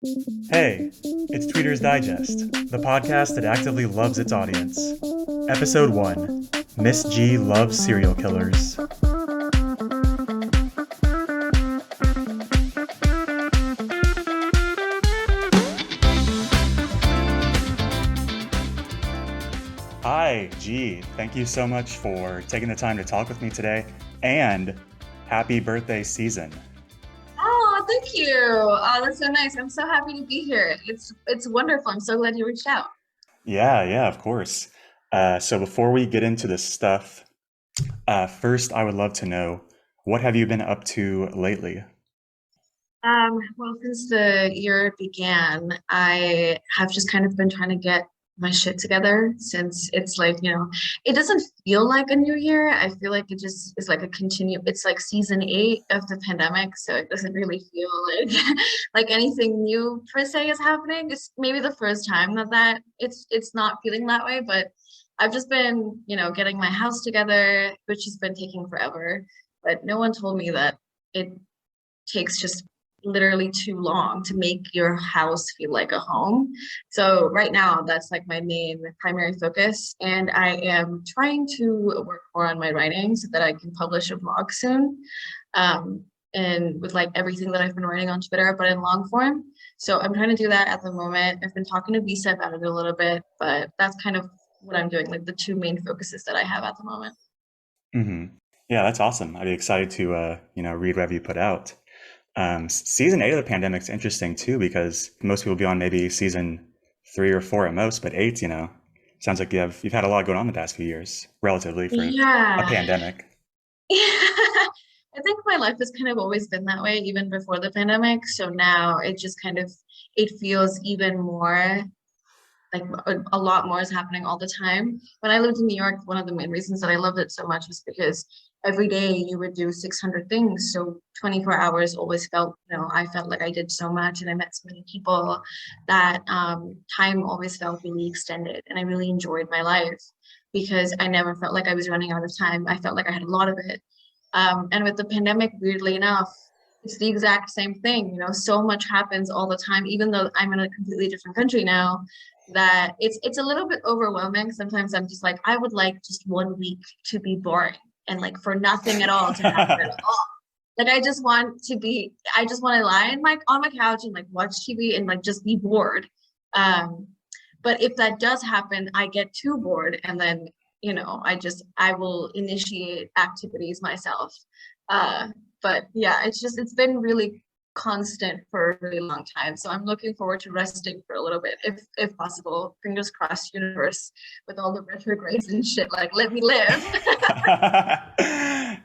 Hey, it's Tweeter's Digest, the podcast that actively loves its audience. Episode 1: Miss G Loves Serial Killers. Hi, G. Thank you so much for taking the time to talk with me today, and happy birthday season. Oh, thank you. Oh, that's so nice. I'm so happy to be here. It's wonderful. I'm so glad you reached out. Yeah, of course. So before we get into this stuff, first I would love to know, what have you been up to lately? Well, since the year began, I have just kind of been trying to get my shit together since it's like, it doesn't feel like a new year. I feel like it just is like it's like season 8 of the pandemic, so it doesn't really feel like like anything new per se is happening. It's maybe the first time that it's not feeling that way, but I've just been, getting my house together, which has been taking forever. But no one told me that it takes just literally too long to make your house feel like a home. So right now, that's like my main primary focus. And I am trying to work more on my writing so that I can publish a blog soon. And with like everything that I've been writing on Twitter, but in long form. So I'm trying to do that at the moment. I've been talking to Visa about it a little bit, but that's kind of what I'm doing, like the two main focuses that I have at the moment. hmm Yeah, that's awesome. I'd be excited to, read whatever you put out. Season 8 of the pandemic's interesting too, because most people be on maybe season 3 or 4 at most, but 8, sounds like you've had a lot going on the past few years, relatively for a Yeah. pandemic. I think my life has kind of always been that way, even before the pandemic. So now it just kind of it feels even more like a lot more is happening all the time. When I lived in New York, one of the main reasons that I loved it so much was because every day you would do 600 things. So 24 hours always felt, I felt like I did so much and I met so many people that time always felt really extended. And I really enjoyed my life because I never felt like I was running out of time. I felt like I had a lot of it. And with the pandemic, weirdly enough, it's the exact same thing. So much happens all the time, even though I'm in a completely different country now, that it's a little bit overwhelming. Sometimes I'm just like, I would like just 1 week to be boring and like for nothing at all to happen at all. Like I just want to lie in my on my couch and like watch TV and like just be bored. Um, but if that does happen, I get too bored and then, I will initiate activities myself. Uh, but yeah, it's been really constant for a really long time. So I'm looking forward to resting for a little bit, if possible. Fingers crossed, universe, with all the retrogrades and shit. Like, let me live.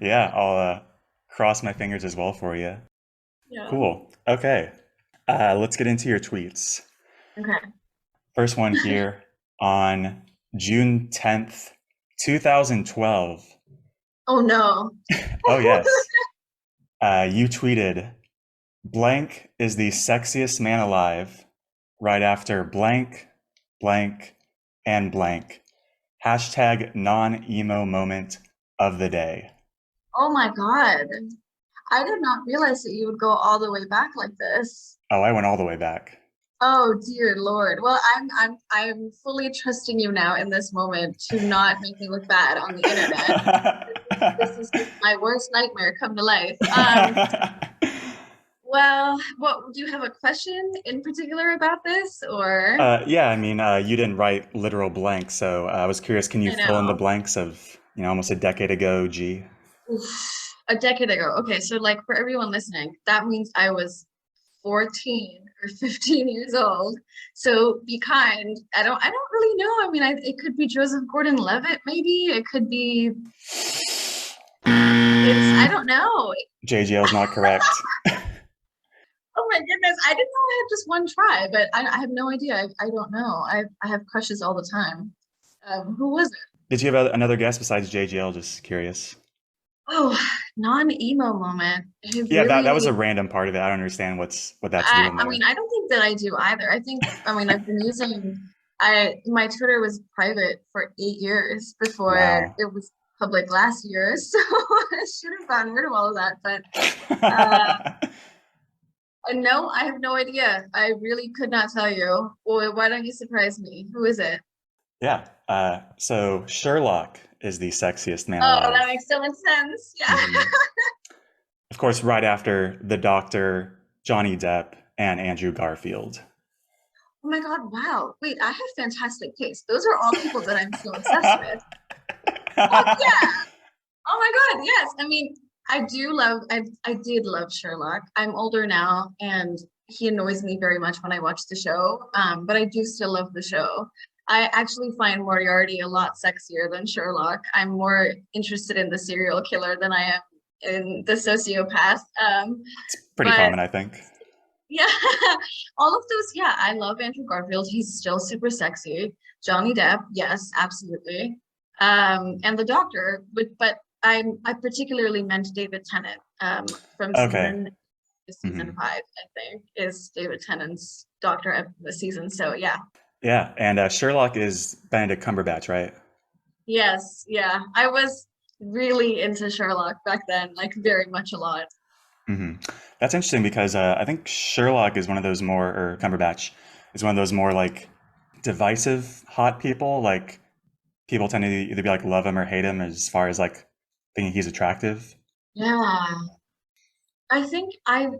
Yeah, I'll cross my fingers as well for you. Yeah. Cool. Okay. Let's get into your tweets. Okay. First one here on June 10th, 2012. Oh no. Oh, yes. You tweeted, blank is the sexiest man alive, right after blank, blank, and blank. Hashtag non-emo moment of the day. Oh my God. I did not realize that you would go all the way back like this. Oh, I went all the way back. Oh dear Lord. Well, I'm fully trusting you now in this moment to not make me look bad on the internet. This is just my worst nightmare come to life. Well, what do you have a question in particular about this or Yeah, I mean, you didn't write literal blanks, so I was curious, can you I fill in the know. blanks of, almost a decade ago, G? Oof, a decade ago. Okay, so like for everyone listening, that means I was 14 or 15 years old. So be kind. I don't really know. I mean, it could be Joseph Gordon-Levitt, maybe. It could be I don't know. JGL is not correct. Oh my goodness. I didn't know I had just one try, but I have no idea. I don't know. I have crushes all the time. Who was it? Did you have another guess besides JGL? Just curious. Oh, non-emo moment. It Yeah, that was a really, random part of it. I don't understand what that's doing I mean, there. I don't think that I do either. I mean, I've been my Twitter was private for 8 years before Wow. it was public last year. So I should have gotten rid of all of that. But uh, No, I have no idea. I really could not tell you. Well, why don't you surprise me? Who is it? Yeah. So Sherlock is the sexiest man Oh, that alive. makes so much sense. Yeah. hmm Of course, right after the Doctor, Johnny Depp, and Andrew Garfield. Oh my God, wow. Wait, I have fantastic taste. Those are all people that I'm so obsessed with. Fuck yeah. Oh my God, yes. I mean, I did love Sherlock. I'm older now and he annoys me very much when I watch the show. But I do still love the show. I actually find Moriarty a lot sexier than Sherlock. I'm more interested in the serial killer than I am in the sociopath. It's pretty But common, I think. yeah, all of those, yeah, I love Andrew Garfield. He's still super sexy. Johnny Depp, yes, absolutely. And the Doctor, but I particularly meant David Tennant, from Okay. season hmm 5, I think, is David Tennant's Doctor of the season. So yeah. Yeah, and Sherlock is Benedict Cumberbatch, right? Yes, yeah. I was really into Sherlock back then, like very much a lot. hmm That's interesting because I think Sherlock is one of those more, or Cumberbatch is one of those more like divisive hot people. Like people tend to either be like love him or hate him as far as like thinking he's attractive. Yeah. I think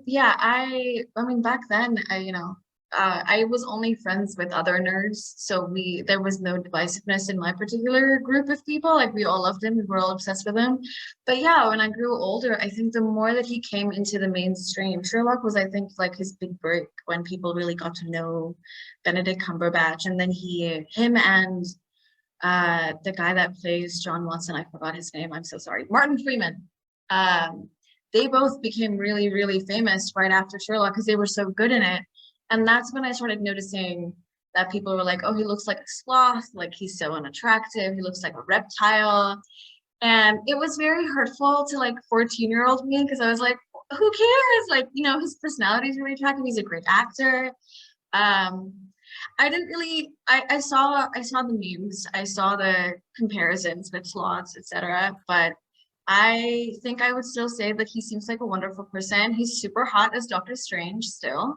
yeah, I mean, back then, I was only friends with other nerds, so there was no divisiveness in my particular group of people. Like, we all loved him, we were all obsessed with him. But yeah, when I grew older, I think the more that he came into the mainstream, Sherlock was, I think, like his big break when people really got to know Benedict Cumberbatch. And then him and the guy that plays John Watson, I forgot his name, I'm so sorry, Martin Freeman. Um, they both became really, really famous right after Sherlock because they were so good in it. And that's when I started noticing that people were like, oh, he looks like a sloth, like he's so unattractive, he looks like a reptile. And it was very hurtful to like 14-year-old me because I was like, who cares? Like, his personality is really attractive. He's a great actor. Um, I didn't really I saw the memes, I saw the comparisons with slots, etc. But I think I would still say that he seems like a wonderful person. He's super hot as Doctor Strange still.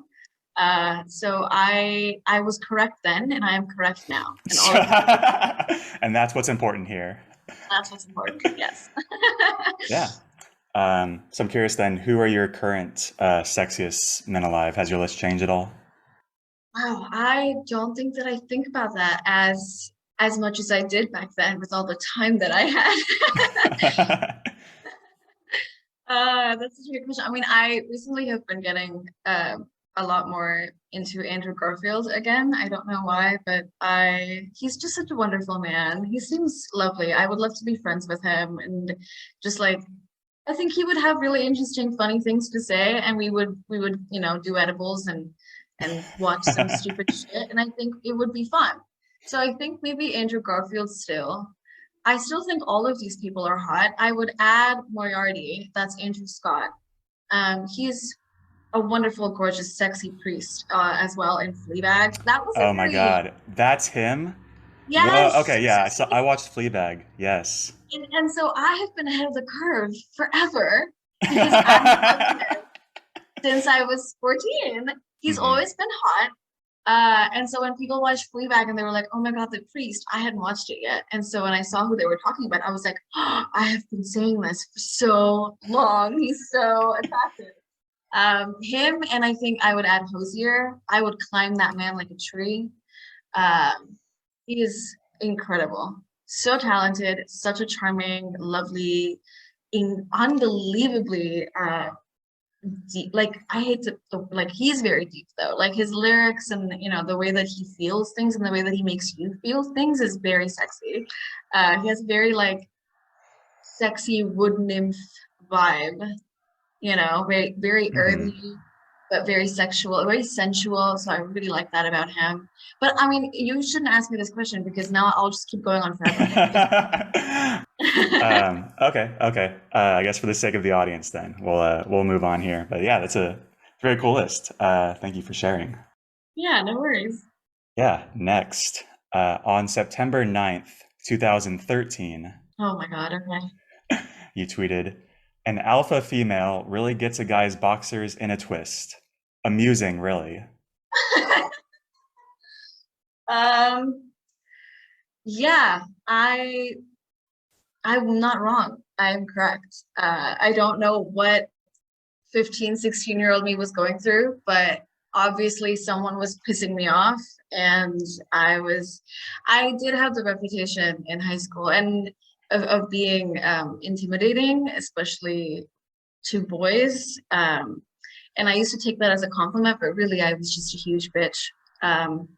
So I was correct then and I am correct now. And all of you, And that's what's important here. that's what's important. Yes. Yeah. So I'm curious then, who are your current sexiest men alive? Has your list changed at all? Wow, I don't think that I think about that as much as I did back then with all the time that I had. That's such a good question. I mean, I recently have been getting a lot more into Andrew Garfield again. I don't know why, but he's just such a wonderful man. He seems lovely. I would love to be friends with him and just like I think he would have really interesting, funny things to say, and we would, do edibles and watch some stupid shit, and I think it would be fun. So I think maybe Andrew Garfield still. I still think all of these people are hot. I would add Moriarty. That's Andrew Scott. He's a wonderful, gorgeous, sexy priest as well in Fleabag. That was Oh a my very God, that's him? Whoa. yes. Okay, yeah, I watched Fleabag. Yes. And so I have been ahead of the curve forever because I have loved him since I was 14. He's hmm always been hot. And so when people watched Fleabag and they were like, oh my God, the priest, I hadn't watched it yet. And so when I saw who they were talking about, I was like, oh, I have been saying this for so long. He's so attractive. Him and I think I would add Hosier. I would climb that man like a tree. Um, he is incredible. So talented, such a charming, lovely, unbelievably deep. Like I hate to like he's very deep though. Like his lyrics and the way that he feels things and the way that he makes you feel things is very sexy. He has very like sexy wood nymph vibe, very very hmm earthy, but very sexual, very sensual. So I really like that about him. But I mean, you shouldn't ask me this question because now I'll just keep going on forever. Okay, okay. I guess for the sake of the audience, then we'll move on here. But yeah, that's a very cool list. Thank you for sharing. Yeah, no worries. Yeah, next. On September 9th, 2013, Oh my God. Okay. you tweeted, an alpha female really gets a guy's boxers in a twist. Amusing, really. Um, yeah, I'm not wrong. I am correct. I don't know what 15, 16-year-old me was going through, but obviously someone was pissing me off. And I did have the reputation in high school and of being intimidating, especially to boys. And I used to take that as a compliment, but really I was just a huge bitch. Um,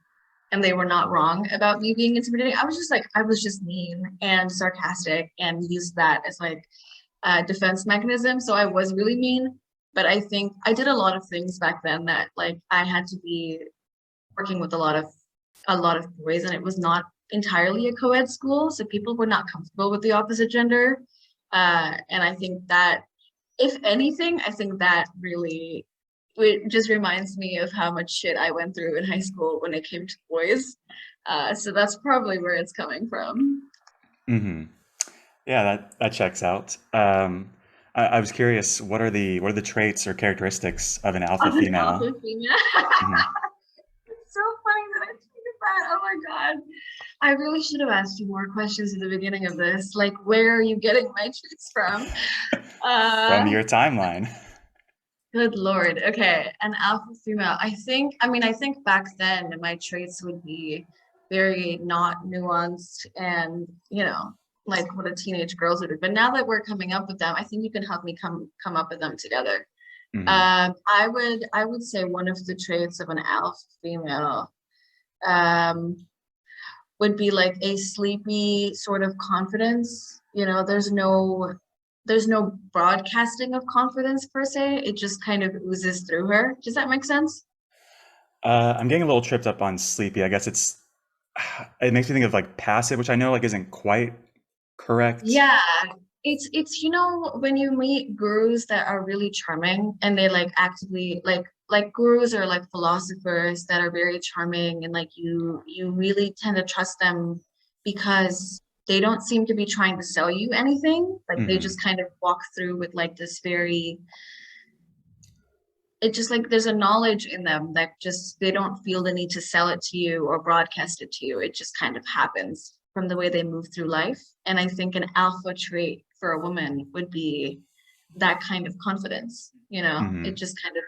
and they were not wrong about me being intimidating. I was just mean and sarcastic and used that as like defense mechanism. So I was really mean, but I think I did a lot of things back then that like I had to be working with a lot of boys, and it was not entirely a co-ed school, so people were not comfortable with the opposite gender. And I think that, if anything, I think that really it just reminds me of how much shit I went through in high school when it came to boys. So that's probably where it's coming from. Hmm. Yeah, that checks out. I was curious, what are the traits or characteristics of an alpha Of an alpha female? female. Hmm. It's so funny that I tweeted that. Oh my God. I really should have asked you more questions at the beginning of this. Like, where are you getting my tweets from? From Uh, your timeline. Good Lord. Okay. An alpha female. I think back then my traits would be very not nuanced and, like what a teenage girls would do. But now that we're coming up with them, I think you can help me come up with them together. Hmm. I would say one of the traits of an alpha female um, would be like a sleepy sort of confidence. There's no broadcasting of confidence per se. It just kind of oozes through her. Does that make sense? I'm getting a little tripped up on sleepy. I guess it makes me think of like passive, which I know like isn't quite correct. Yeah, it's when you meet gurus that are really charming and they like actively like gurus or like philosophers that are very charming, and like you really tend to trust them because they don't seem to be trying to sell you anything. Like they Hmm. just kind of walk through with like this very it just like there's a knowledge in them that just they don't feel the need to sell it to you or broadcast it to you. It just kind of happens from the way they move through life. And I think an alpha trait for a woman would be that kind of confidence. It Hmm. just kind of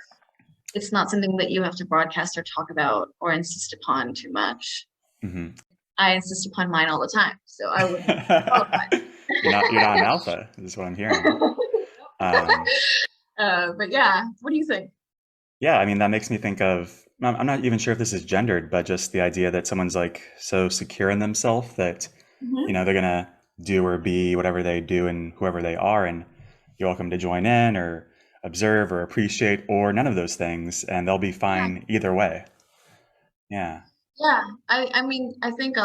it's not something that you have to broadcast or talk about or insist upon too much. Hmm. I insist upon mine all the time, so I wouldn't qualify. You're not an alpha, is what I'm hearing. Um, But yeah, what do you think? yeah, I mean that makes me think of. I'm not even sure if this is gendered, but just the idea that someone's like so secure in themselves that Mhm. they're gonna do or be whatever they do and whoever they are, and you're welcome to join in or observe or appreciate or none of those things, and they'll be Yeah. fine either way. Yeah. Yeah, I think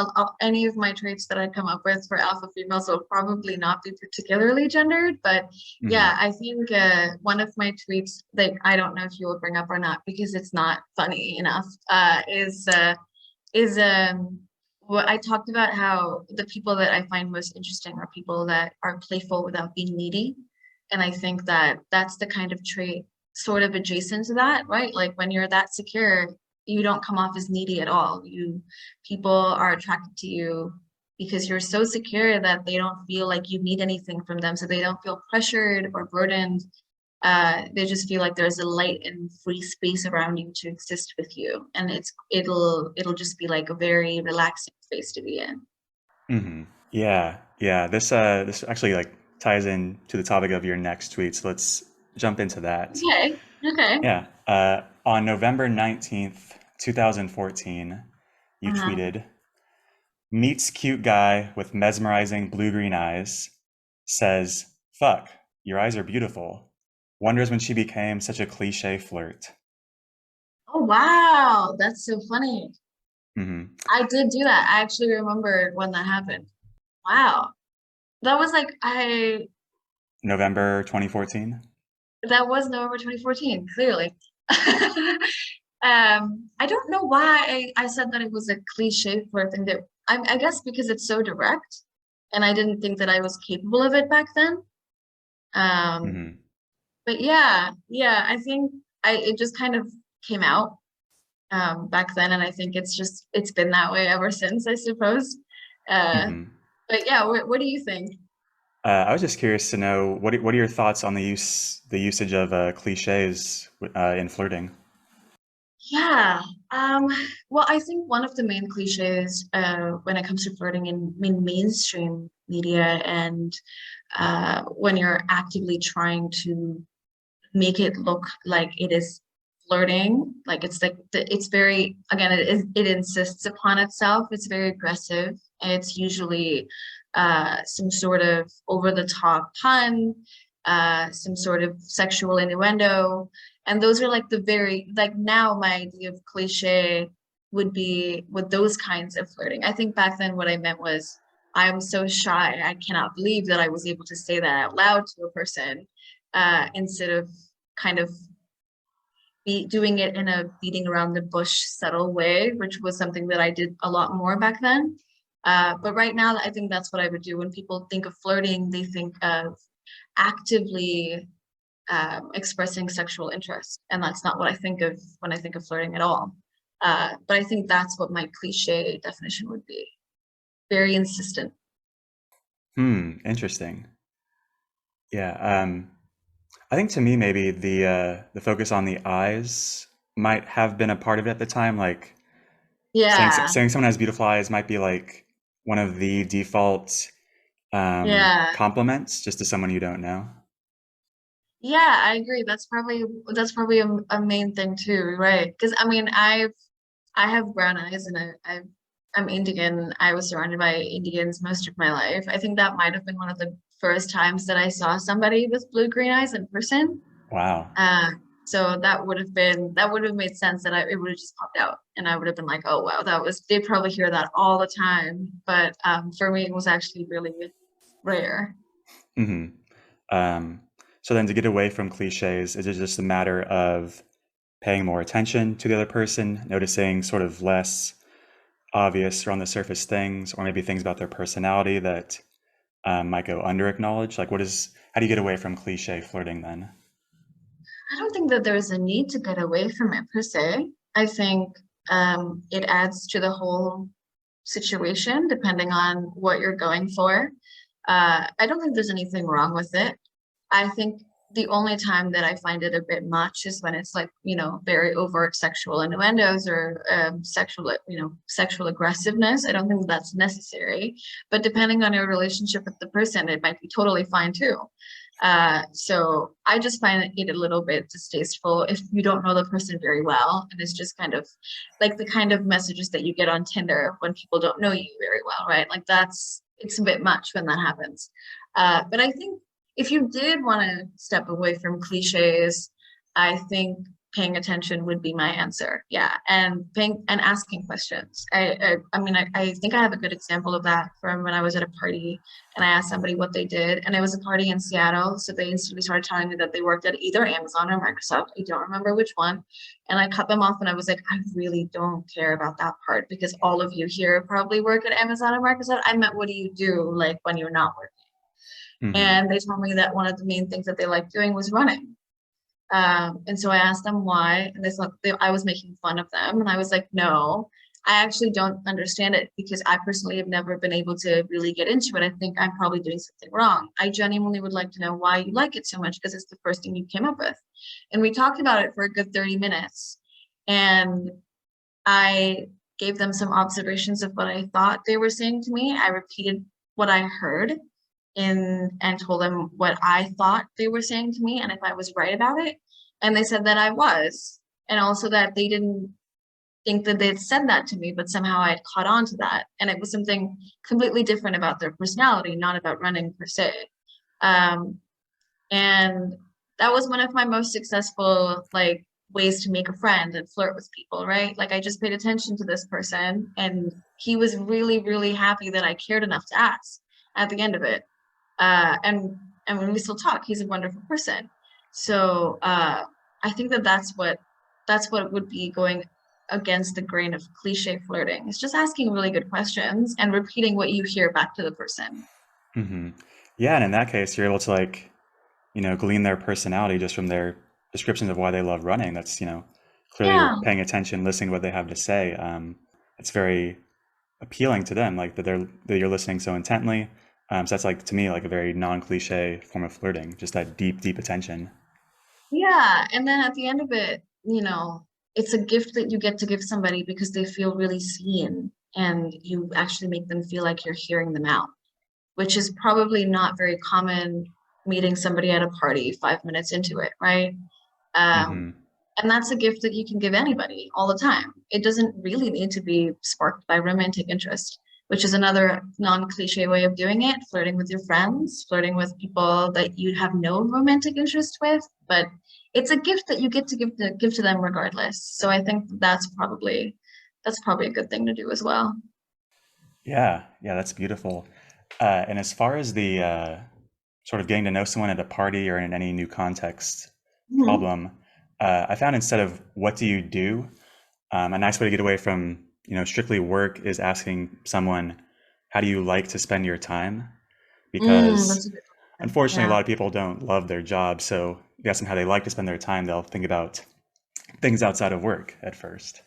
any of my traits that I'd come up with for alpha females will probably not be particularly gendered, but Hmm. yeah, I think one of my tweets, like I don't know if you will bring up or not because it's not funny enough, is what I talked about how the people that I find most interesting are people that are playful without being needy, and I think that that's the kind of trait sort of adjacent to that, right? Like when you're that secure, you don't come off as needy at all. People are attracted to you because you're so secure that they don't feel like you need anything from them. So they don't feel pressured or burdened. They just feel like there's a light and free space around you to exist with you. And it'll just be like a very relaxing space to be in. Hmm. Yeah, yeah. This actually like ties in to the topic of your next tweet. So let's jump into that. Okay. Okay. Yeah. On November 19th, 2014, you Uh-huh. tweeted, meets cute guy with mesmerizing blue-green eyes, says, fuck, your eyes are beautiful. Wonders when she became such a cliche flirt. Oh wow, that's so funny. Hmm. I did do that. I actually remember when that happened. Wow. That was like I November 2014. that was November 2014, clearly. I don't know why I said that it was a cliche flirt thing that I guess because it's so direct and I didn't think that I was capable of it back then. Um, Hmm. but yeah, I think it just kind of came out back then, and I think it's been that way ever since, I suppose. Uh, Hmm. but yeah, what do you think? I was just curious to know what are your thoughts on the usage of cliches in flirting? Yeah. Um, well, I think one of the main cliches when it comes to flirting in mainstream media and when you're actively trying to make it look like it is flirting, like it's very, again, it insists upon itself. It's very aggressive. It's usually some sort of over the top pun, some sort of sexual innuendo. And those are like the very, like now my idea of cliche would be with those kinds of flirting. I think back then what I meant was I'm so shy. I cannot believe that I was able to say that out loud to a person instead of kind of be doing it in a beating around the bush subtle way, which was something that I did a lot more back then. But right now, I think that's what I would do. When people think of flirting, they think of actively expressing sexual interest, and that's not what I think of when I think of flirting at all. But I think that's what my cliche definition would be. Very insistent. Hmm, interesting. Yeah, I think to me maybe the focus on the eyes might have been a part of it at the time. Like Yeah, saying someone has beautiful eyes might be like one of the default yeah. compliments just to someone you don't know. Yeah, I agree. That's probably a main thing too, right? Because I mean, I have brown eyes and I'm Indian. I was surrounded by Indians most of my life. I think that might have been one of the first times that I saw somebody with blue green eyes in person. Wow. Uh, so that would have made sense that it would have just popped out and I would have been like, oh wow, they probably hear that all the time. But for me, it was actually really rare. Hmm. Um, so then to get away from cliches, is it just a matter of paying more attention to the other person, noticing sort of less obvious or on the surface things, or maybe things about their personality that might go under acknowledged? Like, how do you get away from cliche flirting then? I don't think that there's a need to get away from it per se. I think it adds to the whole situation depending on what you're going for. I don't think there's anything wrong with it. I think the only time that I find it a bit much is when it's like, very overt sexual innuendos or sexual aggressiveness. I don't think that's necessary. But depending on your relationship with the person, it might be totally fine too. So I just find it a little bit distasteful if you don't know the person very well, and it's just kind of like the kind of messages that you get on Tinder when people don't know you very well, right? Like it's a bit much when that happens. But I think if you did want to step away from cliches, I think paying attention would be my answer. Yeah, and paying and asking questions. I mean, I think I have a good example of that from when I was at a party and I asked somebody what they did, and it was a party in Seattle, so they instantly started telling me that they worked at either Amazon or Microsoft. I don't remember which one, and I cut them off, and I was like, I really don't care about that part because all of you here probably work at Amazon or Microsoft. I meant, what do you do like when you're not working? Hmm. And they told me that one of the main things that they liked doing was running. And so I asked them why, and they thought I was making fun of them. And I was like, no, I actually don't understand it because I personally have never been able to really get into it. I think I'm probably doing something wrong. I genuinely would like to know why you like it so much because it's the first thing you came up with. And we talked about it for a good 30 minutes. And I gave them some observations of what I thought they were saying to me. I repeated what I heard and told them what I thought they were saying to me and if I was right about it. And they said that I was. And also that they didn't think that they'd said that to me, but somehow I'd caught on to that. And it was something completely different about their personality, not about running per se. Um, and that was one of my most successful like ways to make a friend and flirt with people, right? Like I just paid attention to this person and he was really, really happy that I cared enough to ask at the end of it. And when we still talk, he's a wonderful person. So I think that that's what would be going against the grain of cliche flirting. It's just asking really good questions and repeating what you hear back to the person. Hmm. Yeah, and in that case, you're able to glean their personality just from their descriptions of why they love running. That's clearly you're Yeah. paying attention, listening to what they have to say. It's very appealing to them, like that you're listening so intently. So that's like to me like a very non-cliche form of flirting, just that deep, deep attention. Yeah. And then at the end of it, it's a gift that you get to give somebody because they feel really seen and you actually make them feel like you're hearing them out, which is probably not very common meeting somebody at a party 5 minutes into it, right? Um, Hmm. and that's a gift that you can give anybody all the time. It doesn't really need to be sparked by romantic interest, which is another non-cliche way of doing it, flirting with your friends, flirting with people that you have no romantic interest with, but it's a gift that you get to give to them regardless. So I think that's probably a good thing to do as well. Yeah, yeah, that's beautiful. And as far as the sort of getting to know someone at a party or in any new context Mhm. problem, I found instead of what do you do, a nice way to get away from strictly work is asking someone, how do you like to spend your time? Because That's a good one. unfortunately, a Yeah. lot of people don't love their job. So you ask them how they like to spend their time, they'll think about things outside of work at first.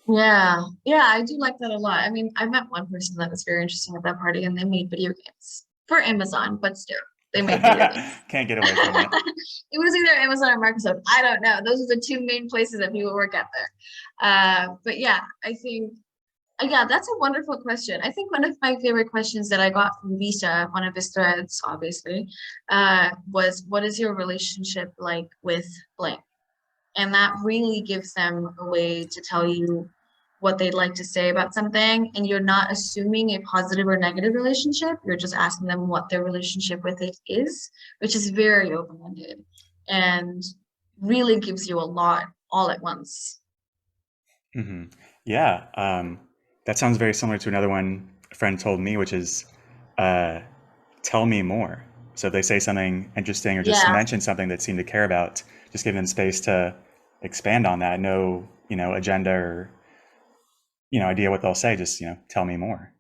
Yeah, yeah, I do like that a lot. I mean, I met one person that was very interesting at that party, and they made video games for Amazon, but still, they made video games. Can't get away from it. It was either Amazon or Microsoft. I don't know. Those are the two main places that people work at there. But yeah, I think, yeah, that's a wonderful question. I think one of my favorite questions that I got from Visa, one of his threads, obviously, was, "What is your relationship like with blank?" And that really gives them a way to tell you what they'd like to say about something. And you're not assuming a positive or negative relationship. You're just asking them what their relationship with it is, which is very open-ended and really gives you a lot all at once. Hmm. Yeah, that sounds very similar to another one a friend told me, which is uh, tell me more. So if they say something interesting or just Yeah. mention something that seem to care about, just give them space to expand on that. No, agenda or idea what they'll say. Just tell me more.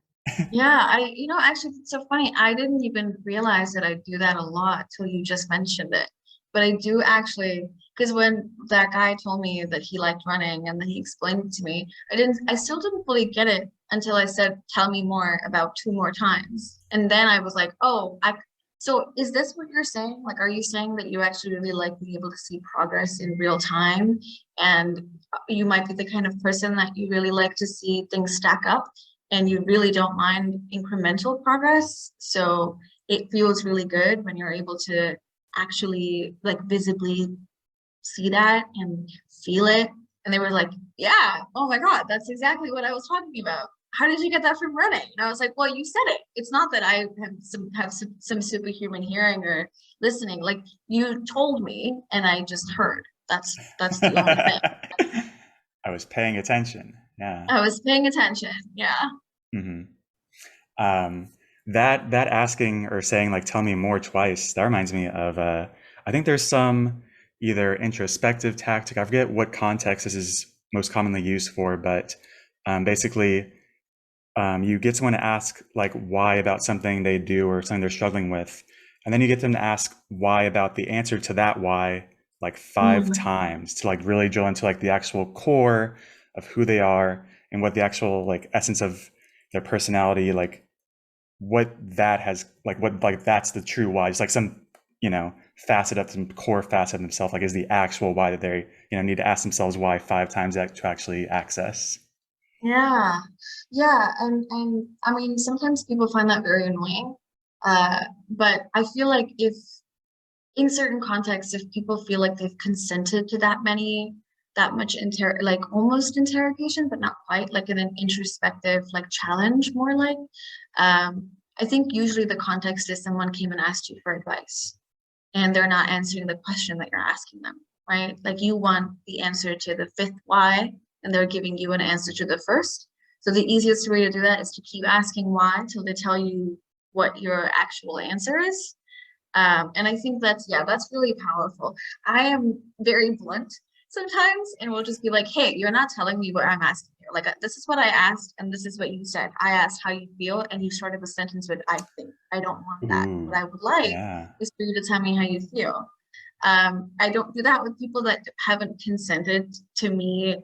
Yeah, actually, it's so funny. I didn't even realize that I do that a lot till you just mentioned it. But I do actually, because when that guy told me that he liked running and then he explained it to me, I still didn't fully get it until I said, "Tell me more," about two more times. And then I was like, oh, so is this what you're saying? Like, are you saying that you actually really like being able to see progress in real time? And you might be the kind of person that you really like to see things stack up? And you really don't mind incremental progress. So it feels really good when you're able to actually like visibly see that and feel it. And they were like, "Yeah, oh my God, that's exactly what I was talking about. How did you get that from running?" And I was like, "Well, you said it. It's not that I have some superhuman hearing or listening. Like you told me and I just heard. That's the only thing. I was paying attention. Yeah. I was paying attention." Yeah. Hmm. Um, that asking or saying like "tell me more" twice, that reminds me of I think there's some either introspective tactic. I forget what context this is most commonly used for, but basically you get someone to ask like why about something they do or something they're struggling with, and then you get them to ask why about the answer to that why like five Mm. times to like really drill into like the actual core of who they are and what the actual like essence of their personality like what that has like what like that's the true why. It's like some facet of some core facet of themselves like is the actual why that they need to ask themselves why five times to actually access. Yeah, yeah, and I mean sometimes people find that very annoying. But I feel like if in certain contexts, if people feel like they've consented to that much like almost interrogation, but not quite, like in an introspective like challenge, more like, I think usually the context is someone came and asked you for advice and they're not answering the question that you're asking them, right? Like you want the answer to the fifth why, and they're giving you an answer to the first. So the easiest way to do that is to keep asking why till they tell you what your actual answer is. And I think that's really powerful. I am very blunt sometimes, and we'll just be like, "Hey, you're not telling me what I'm asking you. Like, this is what I asked, and this is what you said. I asked how you feel, and you started the sentence with, 'I think.' I don't want that. Ooh, What I would like yeah. is for you to tell me how you feel." I don't do that with people that haven't consented to me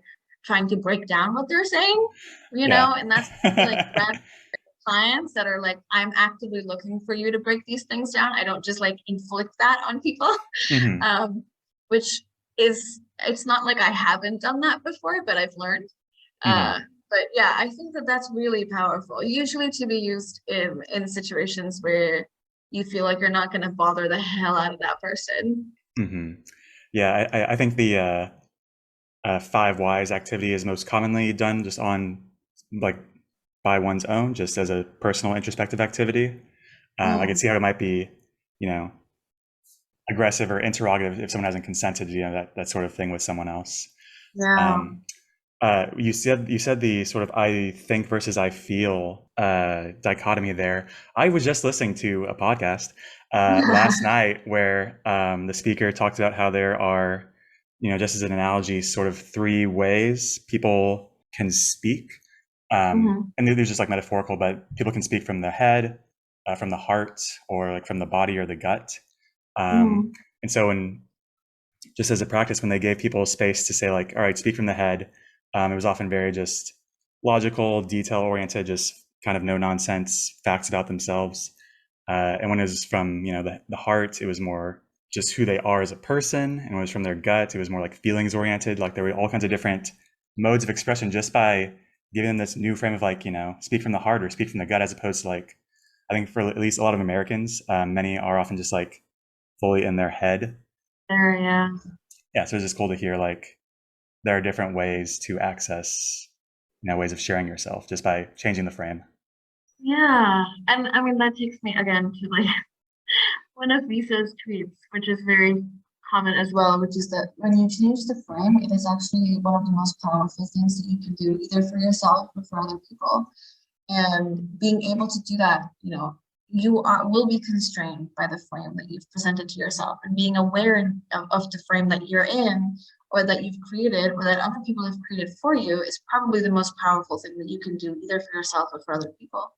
trying to break down what they're saying, Yeah. and that's like random clients that are like, I'm actively looking for you to break these things down. I don't just like inflict that on people, Hmm. um, which is, it's not like I haven't done that before, but I've learned. Hmm. Uh, but yeah, I think that that's really powerful, usually to be used in situations where you feel like you're not going to bother the hell out of that person. Hmm. Yeah, I think the five whys activity is most commonly done just on like by one's own, just as a personal introspective activity. I could Mm, see how it might be, you know, aggressive or interrogative if someone hasn't consented, that sort of thing with someone else. yeah. Um, you said the sort of I think versus I feel dichotomy there. I was just listening to a podcast last night where the speaker talked about how there are, just as an analogy, sort of three ways people can speak. Hmm. And they're just like metaphorical, but people can speak from the head, from the heart, or like from the body or the gut. Um, Hmm. and so, in just as a practice, when they gave people space to say like, all right, speak from the head, it was often very just logical, detail oriented, just kind of no nonsense facts about themselves. And when it was from the heart, it was more just who they are as a person. And when it was from their gut, it was more like feelings oriented. Like there were all kinds of different modes of expression just by giving them this new frame of like, speak from the heart or speak from the gut, as opposed to like, I think for at least a lot of Americans, many are often just like fully in their head. There, yeah. Yeah, so it's just cool to hear like there are different ways to access, ways of sharing yourself just by changing the frame. Yeah. And I mean, that takes me again to like one of Lisa's tweets, which is very common as well, which is that when you change the frame, it is actually one of the most powerful things that you can do, either for yourself or for other people. And being able to do that, you are will be constrained by the frame that you've presented to yourself, and being aware of the frame that you're in or that you've created or that other people have created for you is probably the most powerful thing that you can do, either for yourself or for other people.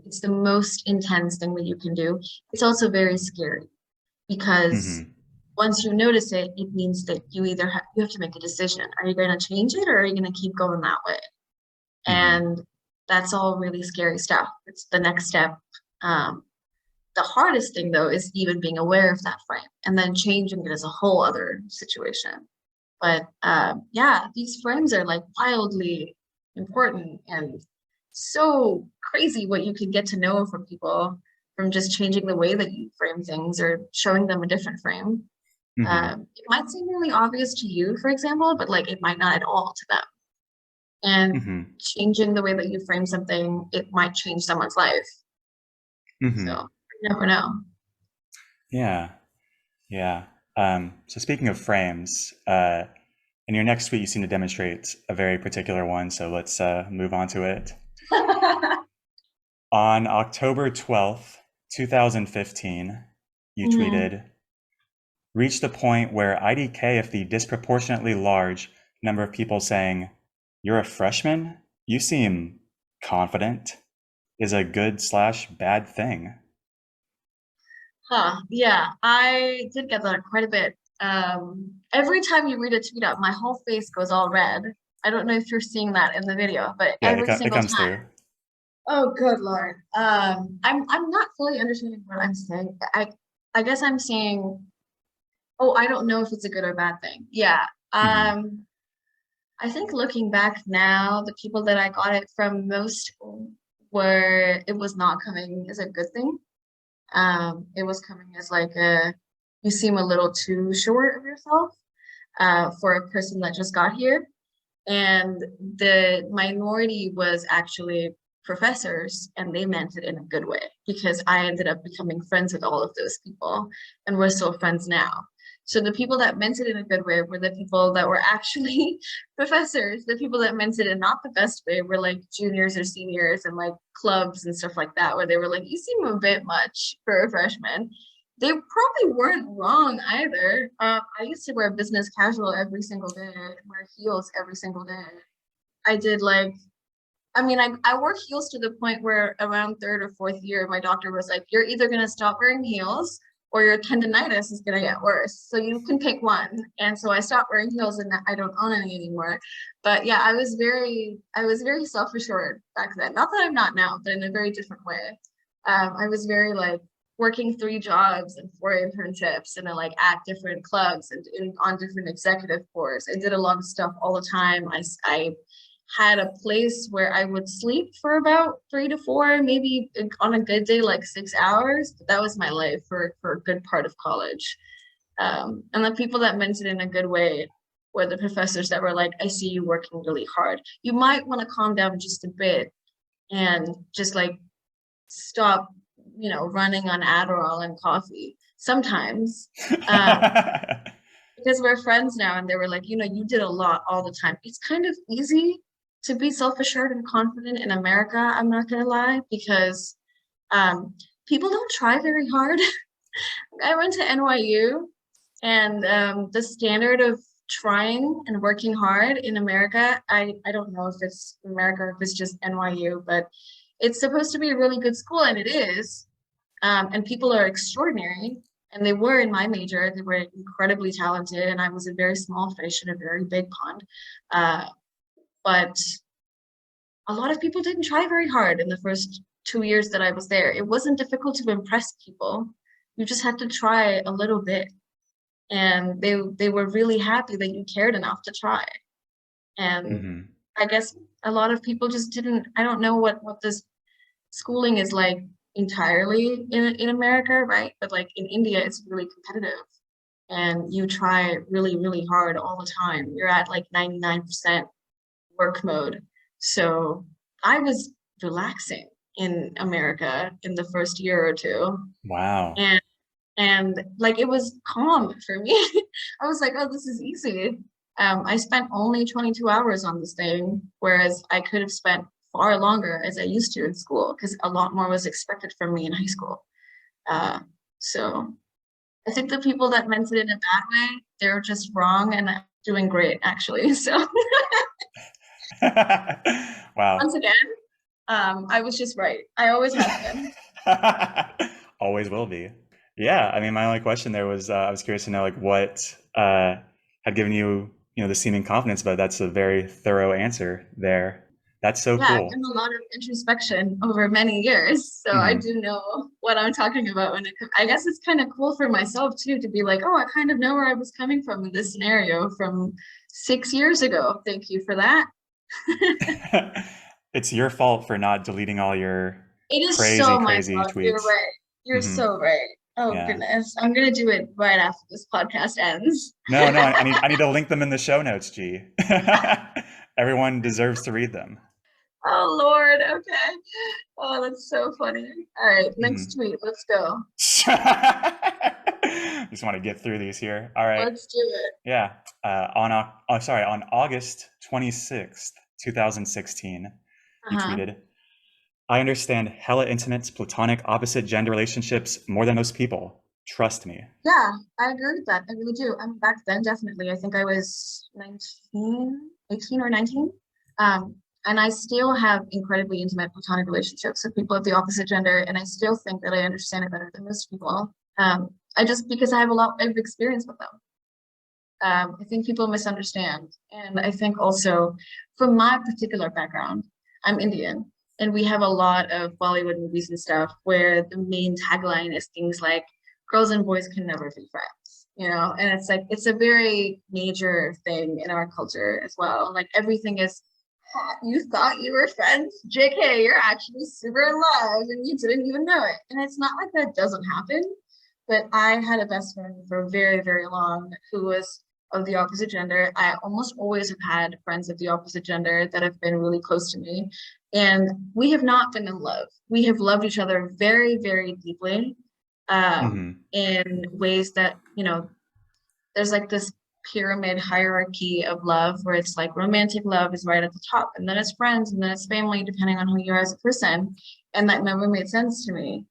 It's the most intense thing that you can do. It's also very scary because Hmm. once you notice it, it means that you have to make a decision. Are you going to change it, or are you going to keep going that way? Hmm. And that's all really scary stuff. It's the next step. Um, the hardest thing though is even being aware of that frame, and then changing it is a whole other situation. But yeah, these frames are like wildly important and so crazy what you can get to know from people from just changing the way that you frame things or showing them a different frame. Hmm. It might seem really obvious to you, for example, but like it might not at all to them. And Hmm. changing the way that you frame something, it might change someone's life. Hmm. So you never know. Yeah. Yeah. So speaking of frames, in your next tweet, you seem to demonstrate a very particular one. So let's move on to it. On October 12th, 2015, you Mhm. tweeted, reached the point where IDK if the disproportionately large number of people saying, you're a freshman? You seem confident, is a good/bad thing. Huh. Yeah, I did get that quite a bit. Every time you read a tweet out, my whole face goes all red. I don't know if you're seeing that in the video, but Yeah, every it single comes time. through. Oh, good Lord. I'm not fully understanding what I'm saying. I guess I'm saying, oh, I don't know if it's a good or bad thing. Yeah. Hmm. I think looking back now, the people that I got it from most were it was not coming as a good thing. It was coming as like you seem a little too sure of yourself for a person that just got here. And the minority was actually professors, and they meant it in a good way because I ended up becoming friends with all of those people, and we're still friends now. So the people that meant it in a good way were the people that were actually professors. The people that meant it in not the best way were like juniors or seniors and like clubs and stuff like that, where they were like, "You seem a bit much for a freshman." They probably weren't wrong either. I used to wear business casual every single day, wear heels every single day. I did like, I mean, I wore heels to the point where around third or fourth year, my doctor was like, you're either going to stop wearing heels or your tendonitis is going to get worse. So you can pick one. And so I stopped wearing heels and I don't own any anymore. But yeah, I was very self-assured back then. Not that I'm not now, but in a very different way. I was very like working 3 jobs and 4 internships and then like at different clubs and on different executive boards. I did a lot of stuff all the time. I had a place where I would sleep for about 3 to 4, maybe on a good day, like 6 hours. But that was my life for a good part of college. And the people that meant it in a good way were the professors that were like, I see you working really hard. You might want to calm down just a bit and just like stop, running on Adderall and coffee sometimes. Because we're friends now and they were like, you did a lot all the time. It's kind of easy to be self-assured and confident in America, I'm not gonna lie, because people don't try very hard. I went to NYU and the standard of trying and working hard in America, I don't know if it's America or if it's just NYU, but it's supposed to be a really good school and it is. And people are extraordinary. And they were in my major. They were incredibly talented, and I was a very small fish in a very big pond. But a lot of people didn't try very hard in the first 2 years that I was there. It wasn't difficult to impress people. You just had to try a little bit. And they were really happy that you cared enough to try. And Hmm. I guess a lot of people just didn't, I don't know what this schooling is like entirely in America, right? But like in India, it's really competitive and you try really, really hard all the time. You're at like 99% work mode. So I was relaxing in America in the first year or two. Wow. And like it was calm for me. I was like, oh, this is easy. I spent only 22 hours on this thing, whereas I could have spent far longer as I used to in school because a lot more was expected from me in high school. So I think the people that meant it in a bad way, they're just wrong and I'm doing great actually. So Wow. once again, I was just right. I always have been. Always will be. Yeah, I mean, my only question there was I was curious to know like what had given you, the seeming confidence, but that's a very thorough answer there. That's so Yeah, I've cool. done a lot of introspection over many years, so I Hmm. do know what I'm talking about when it comes. I guess it's kind of cool for myself too to be like, oh, I kind of know where I was coming from in this scenario from 6 years ago. Thank you for that. It's your fault for not deleting all your It is crazy, so my crazy fault. You're tweets. right. You're Hmm. so right. Oh Yeah. goodness. I'm gonna do it right after this podcast ends. No, no, I need to link them in the show notes, G. Everyone deserves to read them. Oh Lord. Okay. Oh, that's so funny. All right, next Mhm. tweet. Let's go. Just want to get through these here. All right. Let's do it. Yeah. On August 26th, 2016, you Uh-huh. tweeted, I understand hella intimate, platonic, opposite gender relationships more than most people. Trust me. Yeah, I agree with that. I really do. I mean, back then, definitely. I think I was 19, 18 or 19. Um, and I still have incredibly intimate platonic relationships with people of the opposite gender, and I still think that I understand it better than most people. I just because I have a lot of experience with them. I think people misunderstand. And I think also, from my particular background, I'm Indian, and we have a lot of Bollywood movies and stuff where the main tagline is things like girls and boys can never be friends, and it's like it's a very major thing in our culture as well. Like everything is, you thought you were friends? JK, you're actually super in love and you didn't even know it. And it's not like that doesn't happen, but I had a best friend for very, very long who was of the opposite gender. I almost always have had friends of the opposite gender that have been really close to me. And we have not been in love. We have loved each other very, very deeply, Hmm. in ways that, there's like this pyramid hierarchy of love where it's like romantic love is right at the top, and then it's friends, and then it's family, depending on who you are as a person. And that never made sense to me.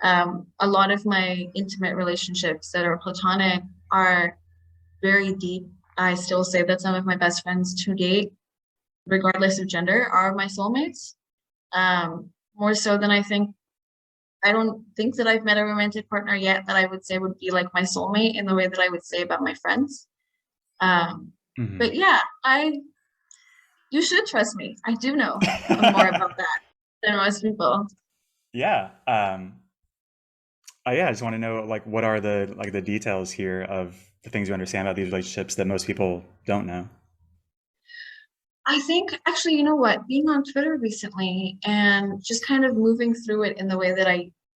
A lot of my intimate relationships that are platonic are very deep. I still say that some of my best friends to date, regardless of gender, are my soulmates. More so than I think I don't think that I've met a romantic partner yet that I would say would be like my soulmate in the way that I would say about my friends. Um, Hmm. but yeah, you should trust me. I do know more about that than most people. Yeah. Yeah, I just want to know like what are the like the details here of the things you understand about these relationships that most people don't know. I think actually, you know what, being on Twitter recently and just kind of moving through it in the way that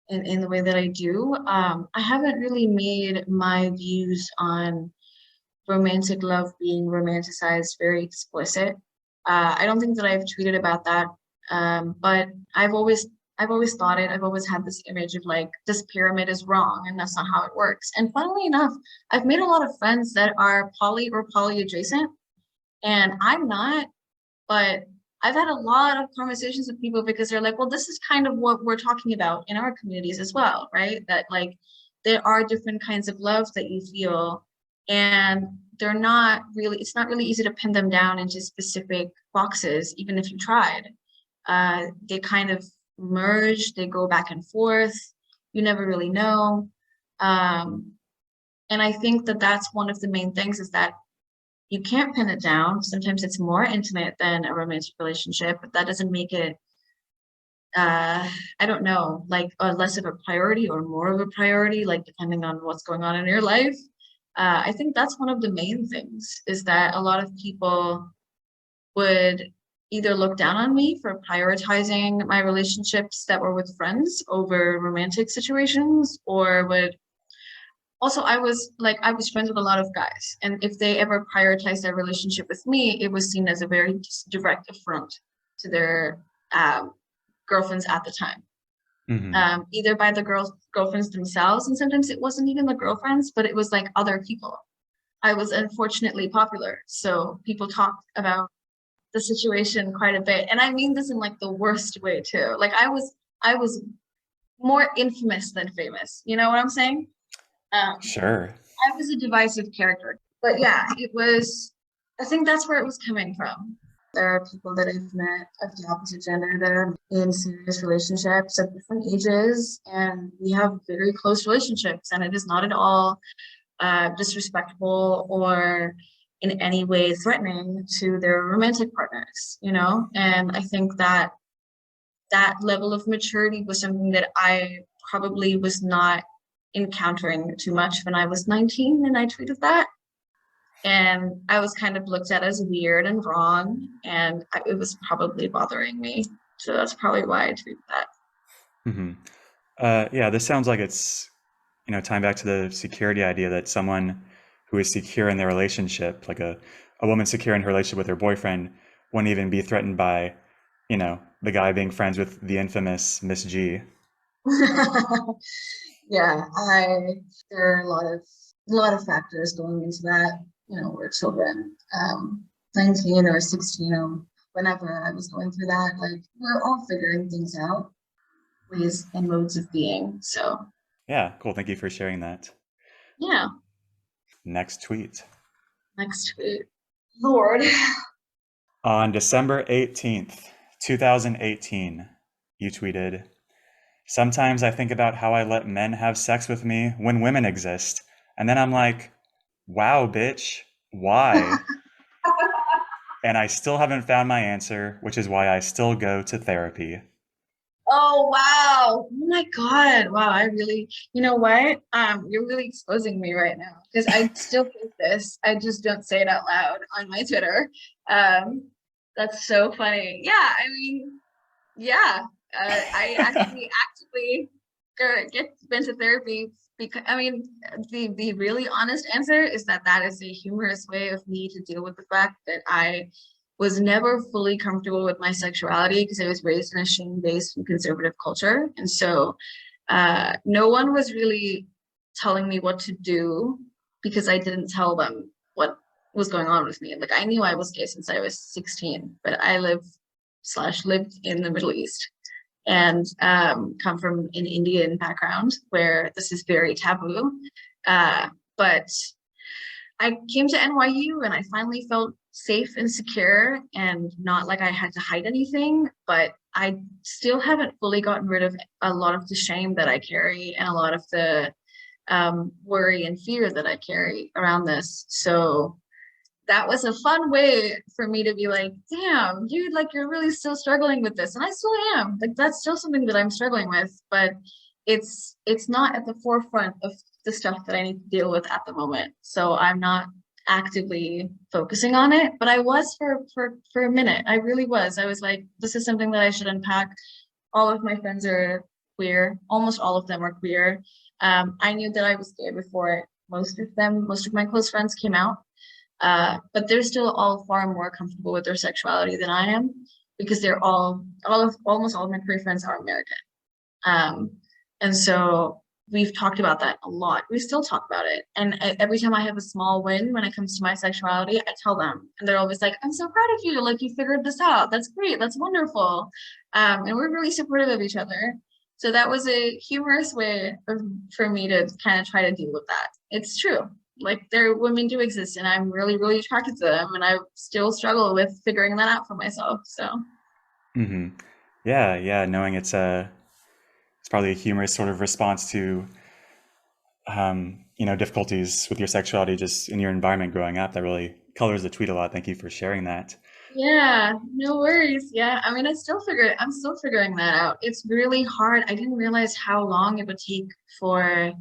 in the way that I do, I haven't really made my views on romantic love being romanticized very explicit. I don't think that I've tweeted about that, but I've always I've always thought it. I've always had this image of like this pyramid is wrong and that's not how it works. And funnily enough, I've made a lot of friends that are poly or poly adjacent, and I'm not. But I've had a lot of conversations with people because they're like, well, this is kind of what we're talking about in our communities as well, right? That like there are different kinds of love that you feel, and they're not really, it's not really easy to pin them down into specific boxes, even if you tried. They kind of merge, they go back and forth. You never really know. Um, and I think that that's one of the main things is that you can't pin it down. Sometimes it's more intimate than a romantic relationship, but that doesn't make it, uh, I don't know, like less of a priority or more of a priority, like depending on what's going on in your life. I think that's one of the main things is that a lot of people would either look down on me for prioritizing my relationships that were with friends over romantic situations, or would also I was friends with a lot of guys, and if they ever prioritized their relationship with me, it was seen as a very direct affront to their um, girlfriends at the time, Hmm. either by the girlfriends themselves, and sometimes it wasn't even the girlfriends, but it was like other people. I was unfortunately popular, so people talked about the situation quite a bit, and I mean this in like the worst way too. Like I was more infamous than famous, you know what I'm saying? um, Sure. I was a divisive character. But yeah, it was, I think that's where it was coming from. There are people that I've met of the opposite gender that are in serious relationships at different ages, and we have very close relationships, and it is not at all disrespectful or in any way threatening to their romantic partners, you know? And I think that that level of maturity was something that I probably was not encountering too much when I was 19 and I tweeted that. And I was kind of looked at as weird and wrong, and it was probably bothering me. So that's probably why I tweeted that. Hmm. Yeah, this sounds like it's, tying back to the security idea that someone who is secure in their relationship, like a woman secure in her relationship with her boyfriend, wouldn't even be threatened by, the guy being friends with the infamous Miss G. Yeah, I there are a lot of factors going into that. You know, we're children, 19 or 16 or whenever I was going through that, like we're all figuring things out, ways and modes of being. So Yeah, cool. Thank you for sharing that. yeah, Next tweet. next tweet. Lord. On December 18th, 2018, you tweeted, sometimes I think about how I let men have sex with me when women exist. And then I'm like, wow, bitch, why? And I still haven't found my answer, which is why I still go to therapy. Oh wow. Oh my God. Wow, I really, you know what? You're really exposing me right now because I still think this. I just don't say it out loud on my Twitter. Um, that's so funny. Yeah, I mean, yeah. I actually actively get been to therapy because I mean the really honest answer is that that is a humorous way of me to deal with the fact that I was never fully comfortable with my sexuality because I was raised in a shame-based and conservative culture, and so no one was really telling me what to do because I didn't tell them what was going on with me. Like I knew I was gay since I was 16, but I lived in the Middle East and come from an Indian background where this is very taboo. But I came to NYU and I finally felt safe and secure and not like I had to hide anything, but I still haven't fully gotten rid of a lot of the shame that I carry and a lot of the worry and fear that I carry around this. So that was a fun way for me to be like, damn, dude, like you're really still struggling with this. And I still am. Like that's still something that I'm struggling with, but it's not at the forefront of the stuff that I need to deal with at the moment. So I'm not actively focusing on it, but I was for a minute. I really was. I was like, this is something that I should unpack. All of my friends are queer. Almost all of them are queer. I knew that I was gay before most of my close friends came out. But they're still all far more comfortable with their sexuality than I am because they're almost all of my queer friends are American. Um, and so we've talked about that a lot. We still talk about it. And every time I have a small win when it comes to my sexuality, I tell them. And they're always like, I'm so proud of you. Like, you figured this out. That's great. That's wonderful. And we're really supportive of each other. So that was a humorous way for me to kind of try to deal with that. It's true. Like, there women do exist, and I'm really, really attracted to them. And I still struggle with figuring that out for myself. So, Hmm. Yeah, yeah. Knowing it's probably a humorous sort of response to difficulties with your sexuality just in your environment growing up. That really colors the tweet a lot. Thank you for sharing that. yeah, no worries. Yeah, I mean, I'm still figuring that out. It's really hard. I didn't realize how long it would take for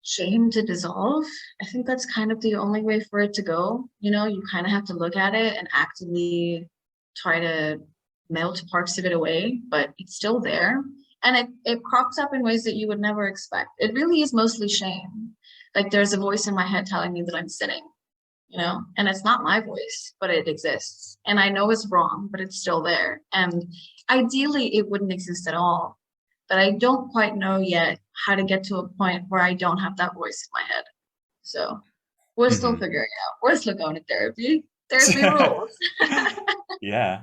shame to dissolve. I think that's kind of the only way for it to go. You know, you kind of have to look at it and actively try to melt parts of it away, but it's still there. And it crops up in ways that you would never expect. It really is mostly shame. Like there's a voice in my head telling me that I'm sinning, you know, and it's not my voice, but it exists. And I know it's wrong, but it's still there. And ideally, it wouldn't exist at all. But I don't quite know yet how to get to a point where I don't have that voice in my head. So we're still Hmm. figuring it out. We're still going to therapy. Therapy rules. Yeah.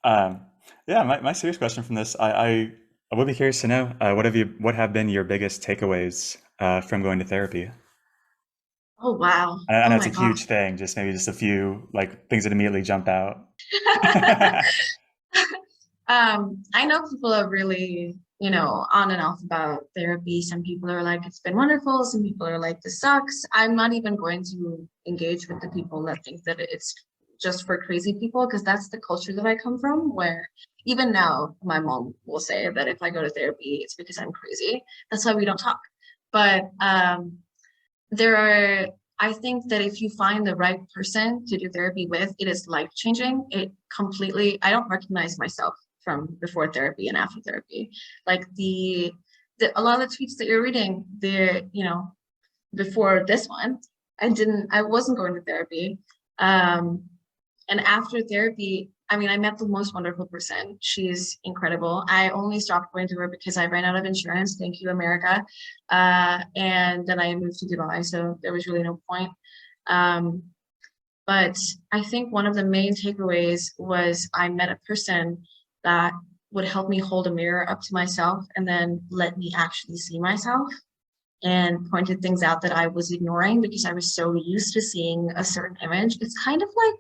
Um, yeah, my serious question from this, I would be curious to know what have been your biggest takeaways from going to therapy? Oh wow. I Oh know it's my a gosh. huge thing, just maybe just a few like things that immediately jump out. I know people are really, you know, on and off about therapy. Some people are like, it's been wonderful. Some people are like, this sucks. I'm not even going to engage with the people that think that it's just for crazy people, because that's the culture that I come from, where even now my mom will say that if I go to therapy, it's because I'm crazy. That's why we don't talk. But there are I think that if you find the right person to do therapy with, it is life changing. It completely, I don't recognize myself from before therapy and after therapy. Like a lot of the tweets that you're reading, you know, before this one, I wasn't going to therapy. Um, and after therapy, I mean, I met the most wonderful person. She's incredible. I only stopped going to her because I ran out of insurance. Thank you, America. And then I moved to Dubai, so there was really no point. Um, but I think one of the main takeaways was I met a person that would help me hold a mirror up to myself and then let me actually see myself, and pointed things out that I was ignoring because I was so used to seeing a certain image. It's kind of like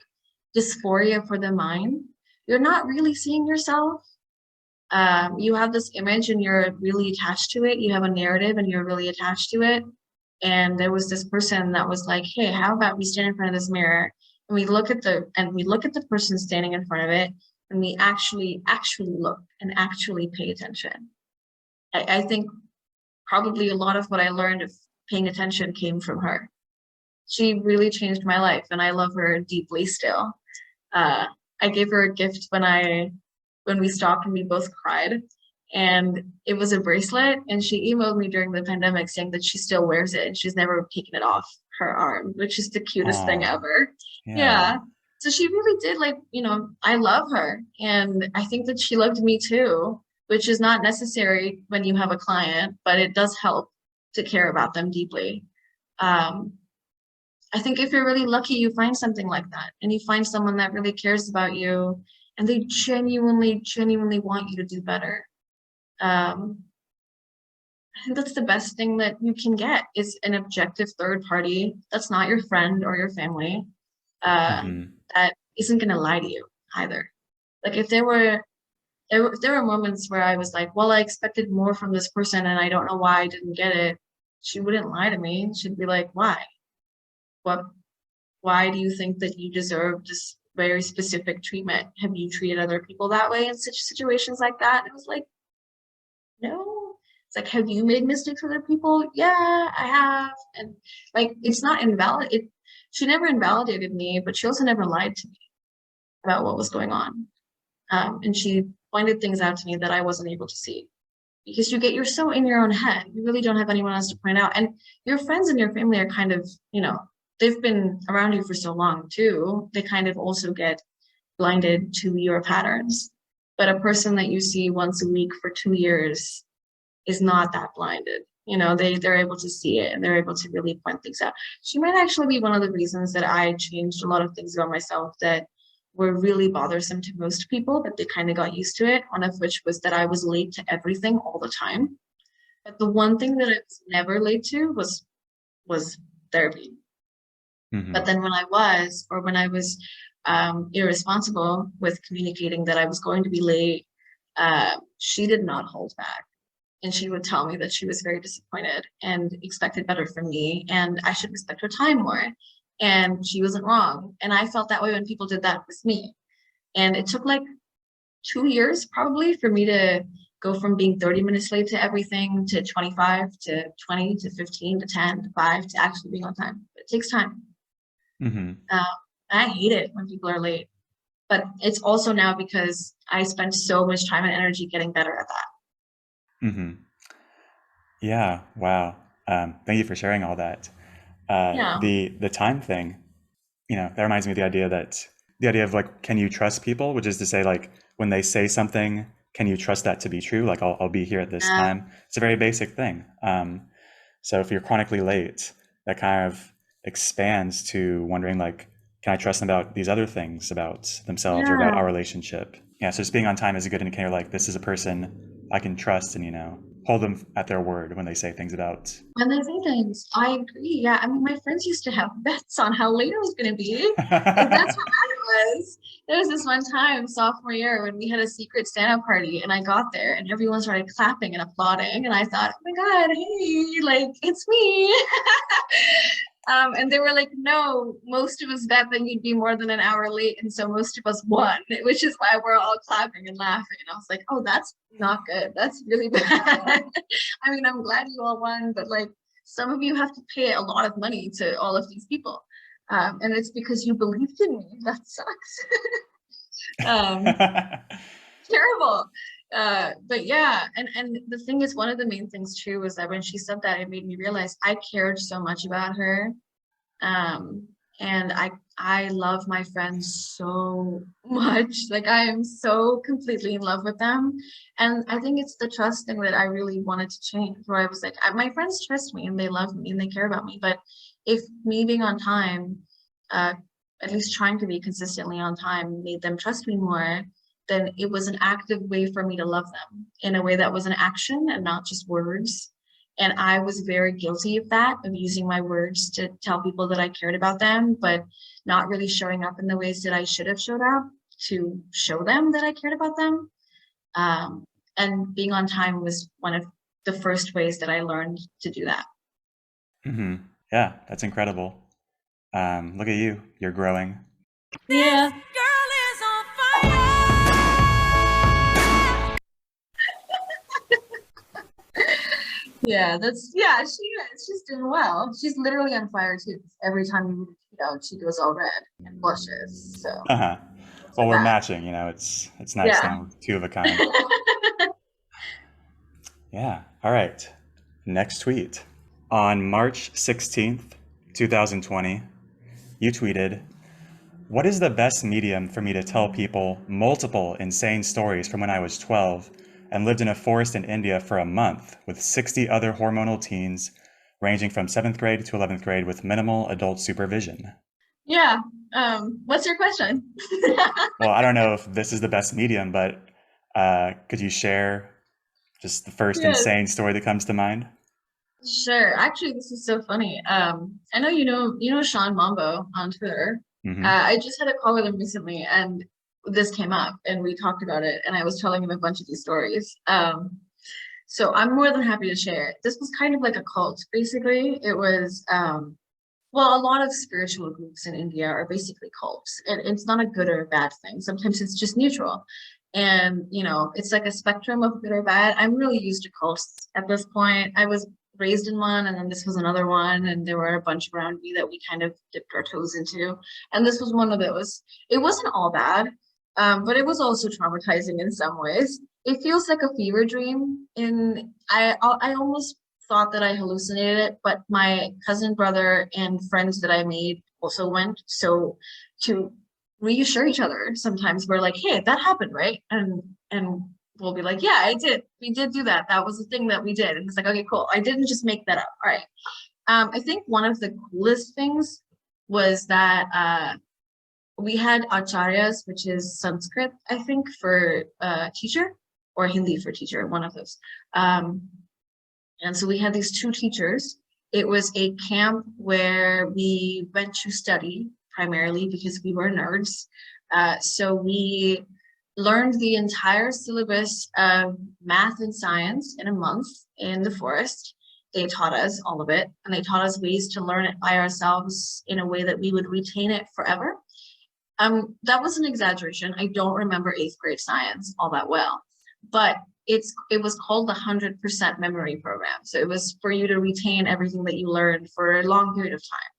dysphoria for the mind. You're not really seeing yourself. You have this image and you're really attached to it. You have a narrative and you're really attached to it. And there was this person that was like, "Hey, how about we stand in front of this mirror and we look at the person standing in front of it, and we actually look and actually pay attention." I think probably a lot of what I learned of paying attention came from her. She really changed my life, and I love her deeply still. Uh, I gave her a gift when we stopped and we both cried, and it was a bracelet. And she emailed me during the pandemic saying that she still wears it and she's never taken it off her arm, which is the cutest thing Oh, ever. yeah. Yeah. So she really did, like, you know, I love her, and I think that she loved me too, which is not necessary when you have a client, but it does help to care about them deeply. Um, I think if you're really lucky, you find something like that, and you find someone that really cares about you and they genuinely, genuinely want you to do better. Um, I think that's the best thing that you can get is an objective third party that's not your friend or your family, uh, Hmm. that isn't going to lie to you either. Like if there were moments where I was like, well, I expected more from this person and I don't know why I didn't get it, she wouldn't lie to me. She'd be like, why? What, why do you think that you deserve this very specific treatment? Have you treated other people that way in such situations like that? And it was like, no. It's like, have you made mistakes with other people? Yeah, I have. And like, it's not invalid. She never invalidated me, but she also never lied to me about what was going on. And she pointed things out to me that I wasn't able to see because you're so in your own head. You really don't have anyone else to point out. And your friends and your family are kind of, they've been around you for so long too. They kind of also get blinded to your patterns. But a person that you see once a week for 2 years is not that blinded. They're able to see it and they're able to really point things out. She might actually be one of the reasons that I changed a lot of things about myself that were really bothersome to most people, but they kind of got used to it. One of which was that I was late to everything all the time. But the one thing that I was never late to was therapy. But Hmm. then when I was irresponsible with communicating that I was going to be late, she did not hold back. And she would tell me that she was very disappointed and expected better from me, and I should respect her time more. And she wasn't wrong. And I felt that way when people did that with me. And it took like 2 years probably for me to go from being 30 minutes late to everything to 25 to 20 to 15 to 10 to 5 to actually being on time. But it takes time. Hmm. Um, I hate it when people are late, but it's also now because I spent so much time and energy getting better at that. Hmm. Yeah. Wow. Thank you for sharing all that. Yeah. The time thing, that reminds me of the idea of like, can you trust people? Which is to say, like, when they say something, can you trust that to be true? Like, I'll be here at this Yeah. time. It's a very basic thing. So if you're chronically late, that kind of expands to wondering, like, can I trust them about these other things about themselves or about Yeah. our relationship? Yeah. So just being on time is a good indicator. Like, this is a person I can trust, and hold them at their word when they say things about. When they say things, I agree. Yeah, I mean, my friends used to have bets on how late it was going to be because that's how bad it was. There was this one time, sophomore year, when we had a secret stand-up party, and I got there, and everyone started clapping and applauding, and I thought, oh my God, hey, like it's me. And they were like, no, most of us bet that you'd be more than an hour late, and so most of us won, which is why we're all clapping and laughing. And I was like, oh, that's not good. That's really bad. I mean, I'm glad you all won, but like some of you have to pay a lot of money to all of these people. And it's because you believed in me. That sucks. um, Terrible. But yeah, and the thing is, one of the main things too was that when she said that, it made me realize I cared so much about her. um and I love my friends so much. Like I am so completely in love with them, and I think it's the trust thing that I really wanted to change, where I was like, my friends trust me and they love me and they care about me, but if me being on time, uh at least trying to be consistently on time, made them trust me more, then it was an active way for me to love them in a way that was an action and not just words. And I was very guilty of that, of using my words to tell people that I cared about them, but not really showing up in the ways that I should have showed up to show them that I cared about them. Um, and being on time was one of the first ways that I learned to do that. Hmm. Yeah, that's incredible. Look at you. You're growing. Yeah. Girl is on fire. Yeah, yeah, she is. She's doing well. She's literally on fire too. Every time she goes all red and blushes. So Uh-huh. that's Well, her we're back. matching. It's nice Yeah. now. Two of a kind. Yeah. All right. Next tweet. On March 16th, 2020, you tweeted, "What is the best medium for me to tell people multiple insane stories from when I was 12 and lived in a forest in India for a month with 60 other hormonal teens ranging from 7th grade to 11th grade with minimal adult supervision?" Yeah. What's your question? Well, I don't know if this is the best medium, but could you share Just the first Yes. insane story that comes to mind. Sure. Actually, this is so funny. I know you know Sean Mambo on Twitter. Hmm. I just had a call with him recently, and this came up, and we talked about it, and I was telling him a bunch of these stories. So I'm more than happy to share. This was kind of like a cult, basically. It was, well, a lot of spiritual groups in India are basically cults, and it's not a good or a bad thing. Sometimes it's just neutral. And, you know, it's like a spectrum of good or bad. I'm really used to cults at this point. I was raised in one, and then this was another one, and there were a bunch around me that we kind of dipped our toes into. And this was one of those. It wasn't all bad, but it was also traumatizing in some ways. It feels like a fever dream. I almost thought that I hallucinated it, but my cousin, brother, and friends that I made also went. So to reassure each other, sometimes we're like, "Hey, that happened, right?" And we'll be like, "Yeah, I did. We did do that. That was the thing that we did." And it's like, "Okay, cool. I didn't just make that up." All right. I think one of the coolest things was that we had acharyas, which is Sanskrit, I think, for teacher, or Hindi for teacher, one of those. And so we had these two teachers. It was a camp where we went to study primarily because we were nerds. So we learned the entire syllabus of math and science in a month in the forest. They taught us all of it, and they taught us ways to learn it by ourselves in a way that we would retain it forever. That was an exaggeration. I don't remember eighth grade science all that well, but it was called the 100% memory program. So it was for you to retain everything that you learned for a long period of time.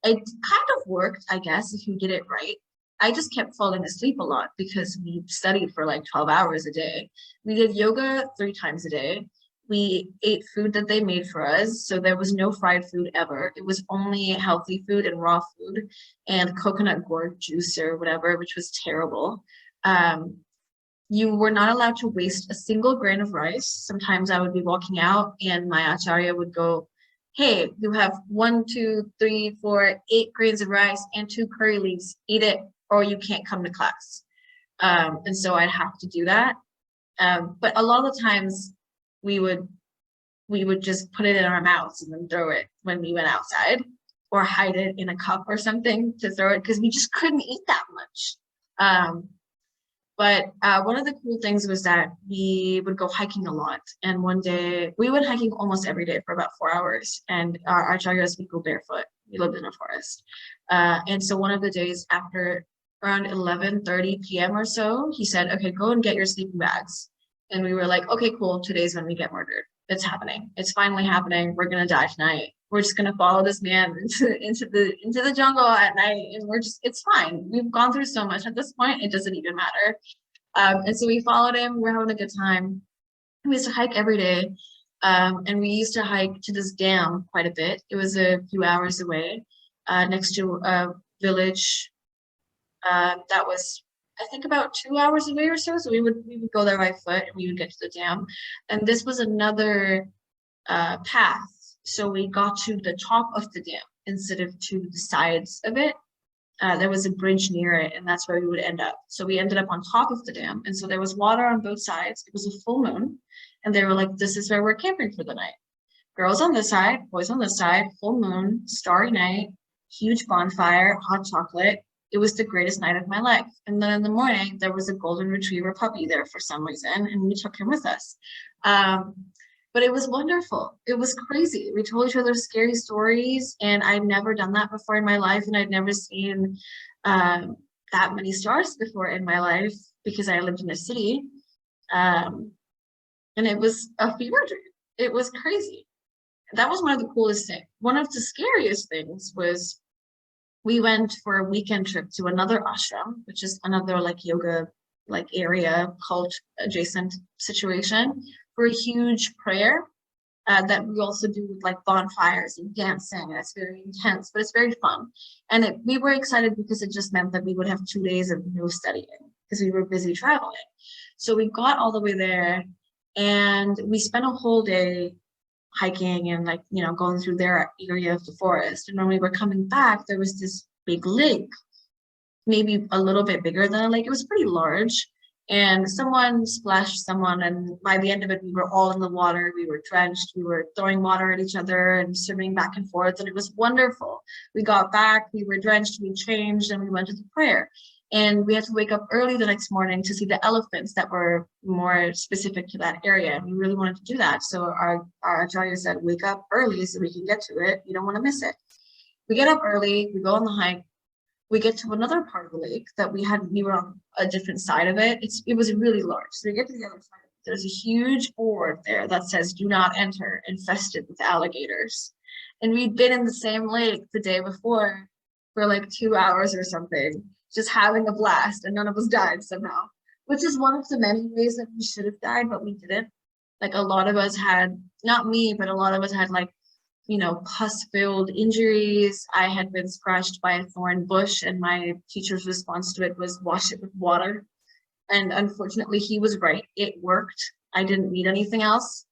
It kind of worked, I guess, if you did it right. I just kept falling asleep a lot because we studied for like 12 hours a day. We did yoga 3 times a day. We ate food that they made for us. So there was no fried food ever. It was only healthy food and raw food and coconut gourd juice or whatever, which was terrible. You were not allowed to waste a single grain of rice. Sometimes I would be walking out and my acharya would go, "Hey, you have 8 grains of rice and 2 curry leaves. Eat it or you can't come to class." And so I'd have to do that. But a lot of the times we would just put it in our mouths and then throw it when we went outside, or hide it in a cup or something to throw it because we just couldn't eat that much. But one of the cool things was that we would go hiking a lot. And one day we went hiking almost every day for about 4 hours, and our acharyas would go barefoot. We lived in a forest. And so one of the days after around 11:30 p.m. or so, he said, "Okay, go and get your sleeping bags." And we were like, "Okay, cool. Today's when we get murdered. It's happening. It's finally happening. We're going to die tonight. We're just going to follow this man into the jungle at night. And it's fine. We've gone through so much at this point. It doesn't even matter." And so we followed him. We're having a good time. We used to hike every day. And we used to hike to this dam quite a bit. It was a few hours away, next to a village that was, I think, about 2 hours away or so. So we would go there by foot, and we would get to the dam. And this was another path. So we got to the top of the dam instead of to the sides of it. There was a bridge near it, and that's where we would end up. So we ended up on top of the dam, and so there was water on both sides. It was a full moon, and they were like, "This is where we're camping for the night. Girls on this side, boys on this side, full moon, starry night, huge bonfire, hot chocolate." It was the greatest night of my life. And then in the morning, there was a golden retriever puppy there for some reason, and we took him with us. But it was wonderful. It was crazy. We told each other scary stories, and I'd never done that before in my life, and I'd never seen that many stars before in my life because I lived in a city. And it was a fever dream. It was crazy. That was one of the coolest things. One of the scariest things was we went for a weekend trip to another ashram, which is another like yoga like area, cult adjacent situation, for a huge prayer that we also do with like bonfires and dancing. And it's very intense, but it's very fun. And we were excited because it just meant that we would have 2 days of no studying because we were busy traveling. So we got all the way there, and we spent a whole day hiking and like, you know, going through their area of the forest. And when we were coming back, there was this big lake, maybe a little bit bigger than a lake. It was pretty large. And someone splashed someone, and by the end of it, we were all in the water. We were drenched. We were throwing water at each other and swimming back and forth, and it was wonderful. We got back, we were drenched, we changed, and we went to the prayer. And we had to wake up early the next morning to see the elephants that were more specific to that area. And we really wanted to do that. So our acharya said, wake up early so we can get to it. You don't want to miss it. We get up early, we go on the hike, we get to another part of the lake that we were on a different side of it. It was really large. So we get to the other side. There's a huge board there that says do not enter, infested with alligators. And we'd been in the same lake the day before for like 2 hours or something, just having a blast, and none of us died somehow, which is one of the many ways that we should have died, but we didn't. Like a lot of us had, not me, but a lot of us had like, pus-filled injuries. I had been scratched by a thorn bush, and my teacher's response to it was wash it with water. And unfortunately, he was right. It worked. I didn't need anything else.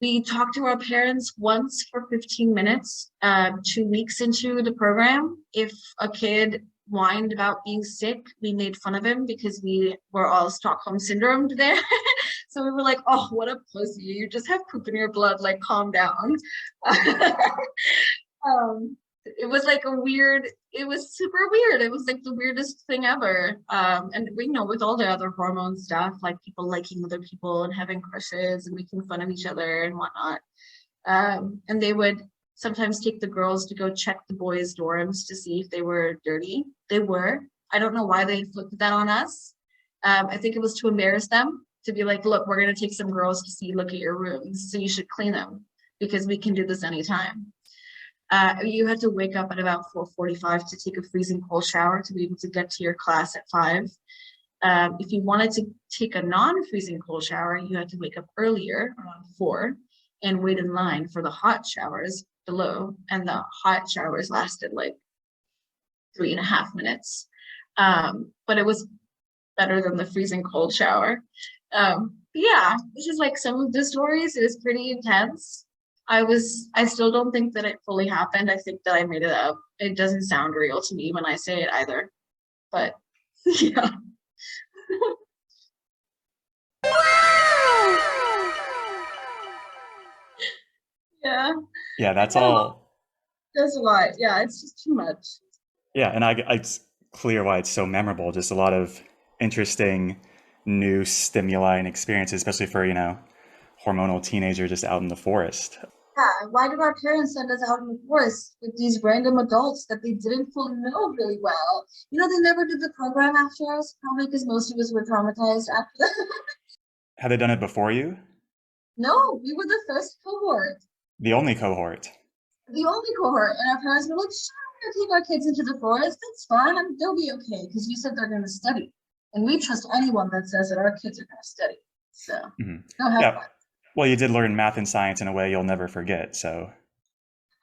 We talked to our parents once for 15 minutes, 2 weeks into the program. If a kid whined about being sick, we made fun of him because we were all Stockholm syndromed there. So we were like, oh, what a pussy. You just have poop in your blood, like calm down. It was like it was super weird. It was like the weirdest thing ever. And we know with all the other hormone stuff, like people liking other people and having crushes and making fun of each other and whatnot. And they would sometimes take the girls to go check the boys' dorms to see if they were dirty. They were. I don't know why they inflicted that on us. I think it was to embarrass them, to be like, look, we're going to take some girls to look at your rooms, so you should clean them because we can do this anytime. You had to wake up at about 4:45 to take a freezing cold shower to be able to get to your class at 5. If you wanted to take a non-freezing cold shower, you had to wake up earlier, around 4, and wait in line for the hot showers below. And the hot showers lasted like 3.5 minutes. But it was better than the freezing cold shower. Yeah, this is like some of the stories. It was pretty intense. I still don't think that it fully happened. I think that I made it up. It doesn't sound real to me when I say it either. But yeah. Yeah. Yeah, that's all. There's a lot. Yeah, it's just too much. Yeah, and it's clear why it's so memorable. Just a lot of interesting new stimuli and experiences, especially for, hormonal teenager just out in the forest. Yeah, why did our parents send us out in the forest with these random adults that they didn't fully know really well? They never did the program after us, probably because most of us were traumatized after that. Have they done it before you? No, we were the first cohort. The only cohort. The only cohort. And our parents were like, sure, we're going to take our kids into the forest. That's fine. They'll be okay because you said they're going to study. And we trust anyone that says that our kids are going to study. So, Go have fun. Well, you did learn math and science in a way you'll never forget, so.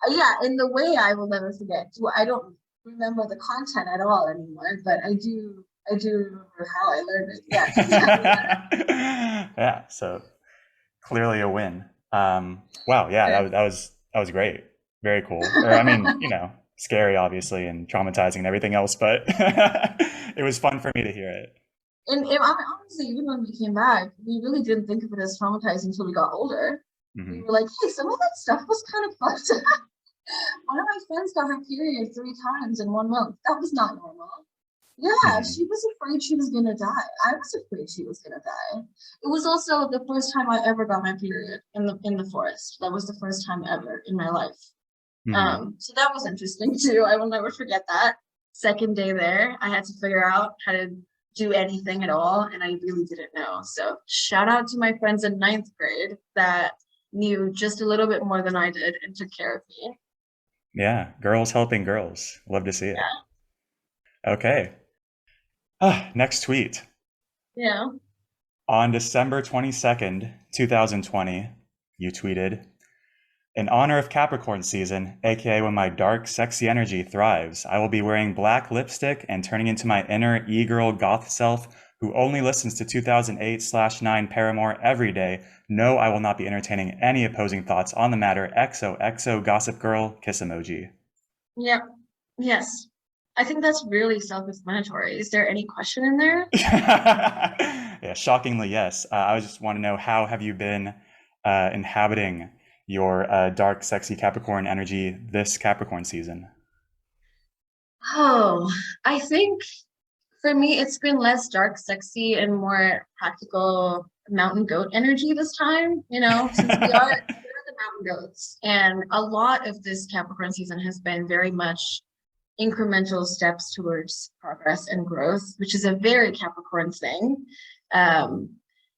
Yeah, in the way I will never forget. Well, I don't remember the content at all anymore, but I do remember how I learned it. Yeah. Yeah, so clearly a win. Wow, yeah, that was great. Very cool. Or, I mean, scary obviously and traumatizing and everything else, but it was fun for me to hear it. And honestly, even when we came back, we really didn't think of it as traumatizing until we got older. We were like, hey, some of that stuff was kind of fucked up. One of my friends got her period 3 times in 1 month. That was not normal. Yeah, she was afraid she was gonna die. I was afraid she was gonna die. It was also the first time I ever got my period in the forest. That was the first time ever in my life. So that was interesting too. I will never forget that. Second day there, I had to figure out how to do anything at all, and I really didn't know. So shout out to my friends in 9th grade that knew just a little bit more than I did and took care of me. Yeah, girls helping girls. Love to see it. Yeah. Okay. Next tweet. Yeah. On December 22nd, 2020, you tweeted, in honor of Capricorn season, aka when my dark, sexy energy thrives, I will be wearing black lipstick and turning into my inner e-girl goth self who only listens to 2008/9 Paramore every day. No, I will not be entertaining any opposing thoughts on the matter. XOXO Gossip Girl, kiss emoji. Yep. Yes. I think that's really self-explanatory. Is there any question in there? Yeah, shockingly, yes. I just want to know, how have you been inhabiting your dark, sexy Capricorn energy this Capricorn season? Oh, I think for me, it's been less dark, sexy, and more practical mountain goat energy this time, since we're the mountain goats. And a lot of this Capricorn season has been very much incremental steps towards progress and growth, which is a very Capricorn thing. Um,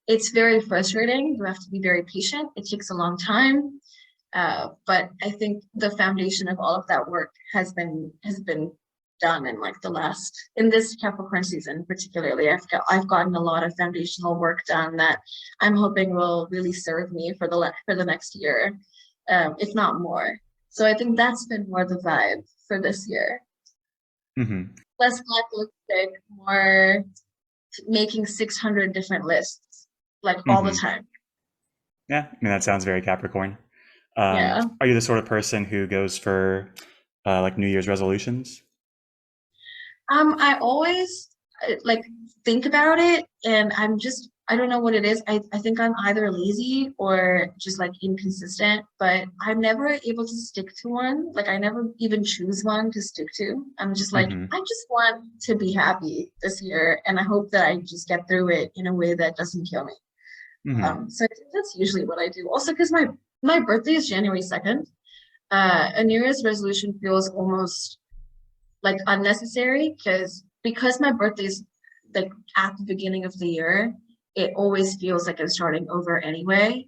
it's very frustrating. You have to be very patient. It takes a long time. But I think the foundation of all of that work has been done in like in this Capricorn season particularly. I've gotten a lot of foundational work done that I'm hoping will really serve me for the next year, if not more. So I think that's been more the vibe for this year. Hmm. Less black lipstick, more making 600 different lists, like all the Hmm. time. Yeah, I mean, that sounds very Capricorn. Yeah. Are you the sort of person who goes for like New Year's resolutions? I always like think about it and I don't know what it is. I think I'm either lazy or just like inconsistent, but I'm never able to stick to one. Like I never even choose one to stick to. I'm just like, Hmm. I just want to be happy this year and I hope that I just get through it in a way that doesn't kill me. Hmm. So I think that's usually what I do. Also, because my birthday is January 2nd, a New Year's resolution feels almost like unnecessary because my birthday is like at the beginning of the year, it always feels like I'm starting over anyway.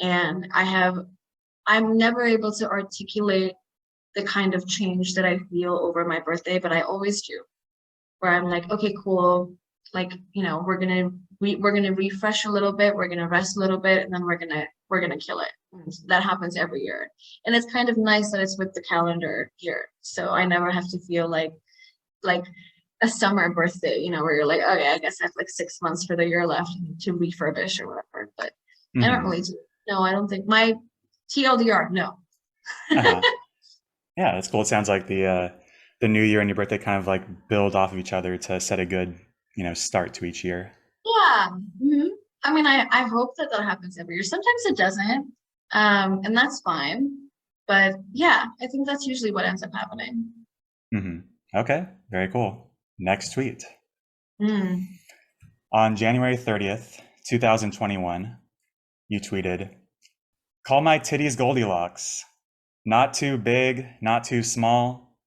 And I'm never able to articulate the kind of change that I feel over my birthday, but I always do. Where I'm like, okay, cool. Like, we're gonna refresh a little bit, we're gonna rest a little bit, and then we're gonna kill it. And that happens every year. And it's kind of nice that it's with the calendar year. So I never have to feel like a summer birthday, where you're like, okay, I guess I have like 6 months for the year left to refurbish or whatever. But I don't Hmm. really do. No, I don't think my TLDR, no. Uh-huh. Yeah, that's cool. It sounds like the new year and your birthday kind of like build off of each other to set a good, start to each year. Yeah. I mean, I hope that happens every year. Sometimes it doesn't, and that's fine. But yeah, I think that's usually what ends up happening. Hmm. Okay, very cool. Next tweet. Mm. On January 30th, 2021, you tweeted, "Call my titties Goldilocks. Not too big, not too small,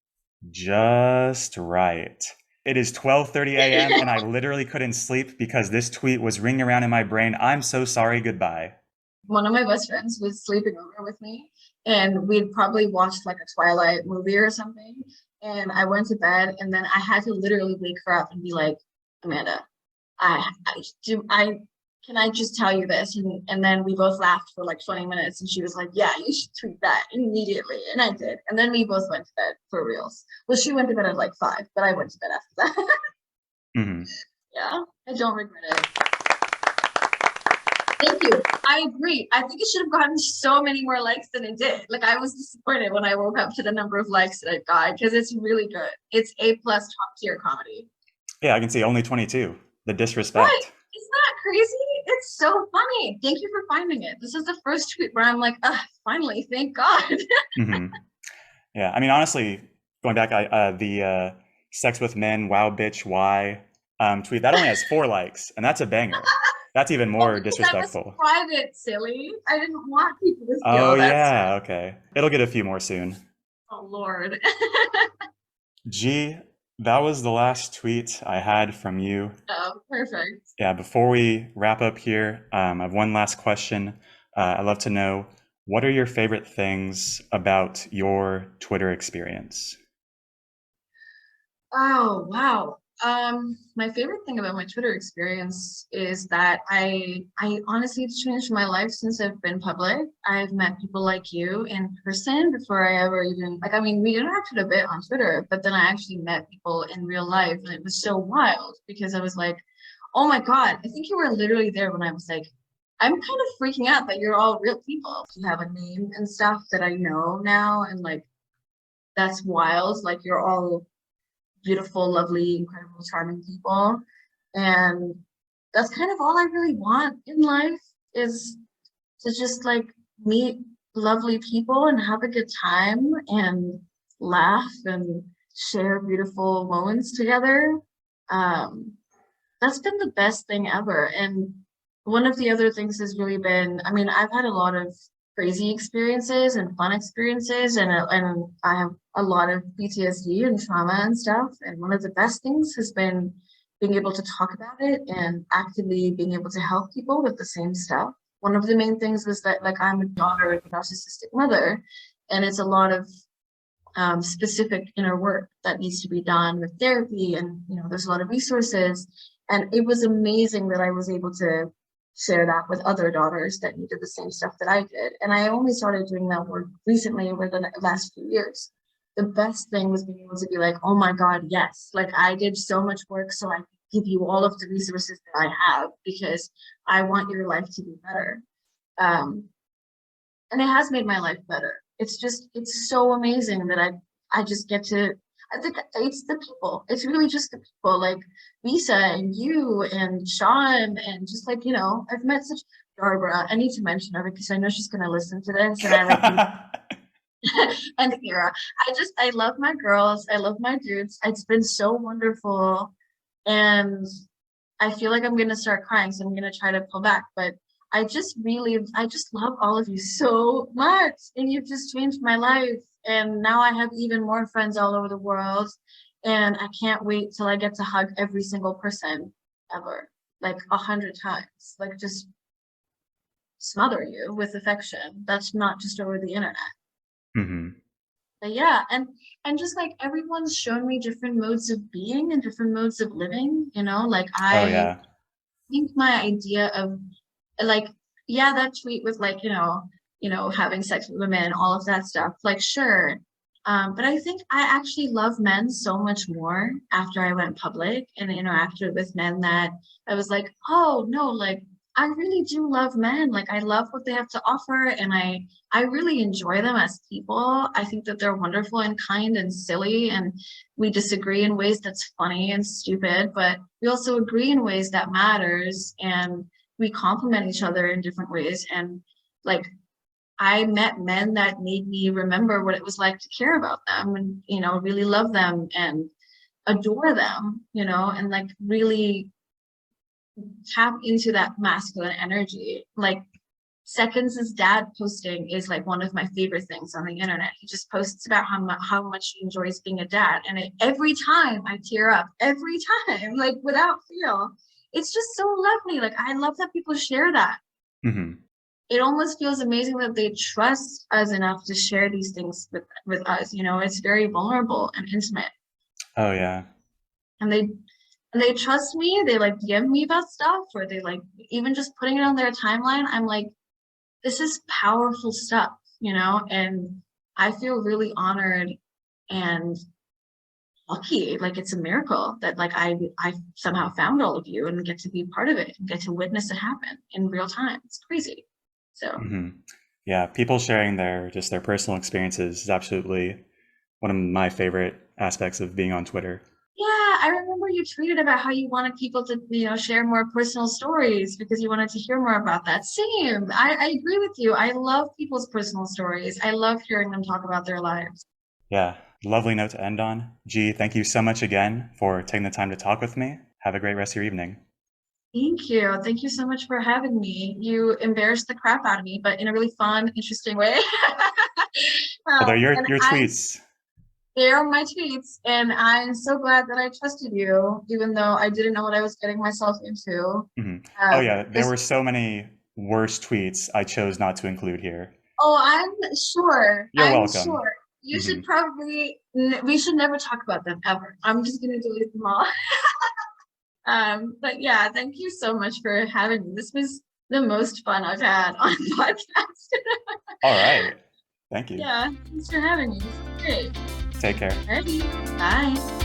just right." It is 12:30 a.m. and I literally couldn't sleep because this tweet was ringing around in my brain. I'm so sorry, goodbye. One of my best friends was sleeping over with me, and we'd probably watched like a Twilight movie or something. And I went to bed, and then I had to literally wake her up and be like, Amanda, I can I just tell you this? And then we both laughed for like 20 minutes, and she was like, yeah, you should tweet that immediately. And I did. And then we both went to bed for reals. Well, she went to bed at like 5, but I went to bed after that. Hmm. Yeah, I don't regret it. Thank you. I agree. I think it should have gotten so many more likes than it did. Like I was disappointed when I woke up to the number of likes that it got because it's really good. It's A+ top tier comedy. Yeah, I can see only 22. The Right. disrespect. Isn't that crazy? It's so funny. Thank you for finding it. This is the first tweet where I'm like, finally, thank God. Hmm. Yeah, I mean, honestly, going back, the sex with men, wow, bitch, why tweet, that only has 4 likes, and that's a banger. That's even Well, more because that was disrespectful. private, silly. I didn't want people to see Oh, all that stuff. yeah, okay. It'll get a few more soon. Oh, Lord. G, that was the last tweet I had from you. Oh, perfect. Yeah, before we wrap up here, I have one last question. I'd love to know, what are your favorite things about your Twitter experience? Oh, wow. My favorite thing about my Twitter experience is that I honestly, it's changed my life since I've been public. I've met people like you in person before I ever even like, I mean, we interacted a bit on Twitter, but then I actually met people in real life and it was so wild because I was like, oh my God, I think you were literally there when I was like, I'm kind of freaking out that you're all real people. You have a name and stuff that I know now and like that's wild. Like you're all beautiful, lovely, incredible, charming people. And that's kind of all I really want in life is to just like meet lovely people and have a good time and laugh and share beautiful moments together. Um, that's been the best thing ever. And one of the other things has really been, I mean, I've had a lot of crazy experiences and fun experiences, and I have a lot of PTSD and trauma and stuff. And one of the best things has been being able to talk about it and actively being able to help people with the same stuff. One of the main things was that, like, I'm a daughter of a narcissistic mother, and it's a lot of specific inner work that needs to be done with therapy, and there's a lot of resources. And it was amazing that I was able to share that with other daughters that needed the same stuff that I did. And I only started doing that work recently over the last few years. The best thing was being able to be like, oh my God, yes, like I did so much work so I can give you all of the resources that I have because I want your life to be better. And it has made my life better. It's so amazing that I just get to, I think it's the people. It's really just the people like Lisa and you and Sean and just like, I've met such Barbara. I need to mention her because I know she's gonna listen to this and I like and Kira. I love my girls. I love my dudes. It's been so wonderful. And I feel like I'm gonna start crying, so I'm gonna try to pull back. But I just love all of you so much. And you've just changed my life. And now I have even more friends all over the world. And I can't wait till I get to hug every single person ever, like 100 times, like just smother you with affection. That's not just over the internet. Mm-hmm. But yeah, and just like everyone's shown me different modes of being and different modes of living, like Oh I yeah. think my idea of like, yeah, that tweet with like, having sex with women, all of that stuff, like, sure. But I think I actually love men so much more after I went public and interacted with men that I was like, oh no, like I really do love men. Like I love what they have to offer and I really enjoy them as people. I think that they're wonderful and kind and silly, and we disagree in ways that's funny and stupid, but we also agree in ways that matters, and we complement each other in different ways. And like I met men that made me remember what it was like to care about them and really love them and adore them, and like really tap into that masculine energy. Like Seconds' dad posting is like one of my favorite things on the internet. He just posts about how much he enjoys being a dad, and every time I tear up, every time, like without fail. It's just so lovely. Like I love that people share that. Mm-hmm. It almost feels amazing that they trust us enough to share these things with us. It's very vulnerable and intimate. Oh yeah. And they trust me. They like DM me about stuff, or they like even just putting it on their timeline. I'm like, this is powerful stuff, and I feel really honored and lucky. Like it's a miracle that like I somehow found all of you and get to be part of it and get to witness it happen in real time. It's crazy. So Mm-hmm. Yeah, people sharing their personal experiences is absolutely one of my favorite aspects of being on Twitter. yeah, I remember you tweeted about how you wanted people to, share more personal stories because you wanted to hear more about that. Same. I agree with you. I love people's personal stories. I love hearing them talk about their lives. Yeah, lovely note to end on. G, thank you so much again for taking the time to talk with me. Have a great rest of your evening. Thank you. Thank you so much for having me. You embarrassed the crap out of me, but in a really fun, interesting way. Well, they're And your tweets. they are my tweets, and I'm so glad that I trusted you, even though I didn't know what I was getting myself into. Mm-hmm. Oh yeah, there were so many worse tweets I chose not to include here. Oh, I'm sure. You're I'm welcome. sure. You Mm-hmm. should probably, we should never talk about them ever. I'm just going to delete them all. But yeah, thank you so much for having me. This was the most fun I've had on podcast. All right. Thank you. Yeah, thanks for having me. This is great. Take care. Alrighty. Bye.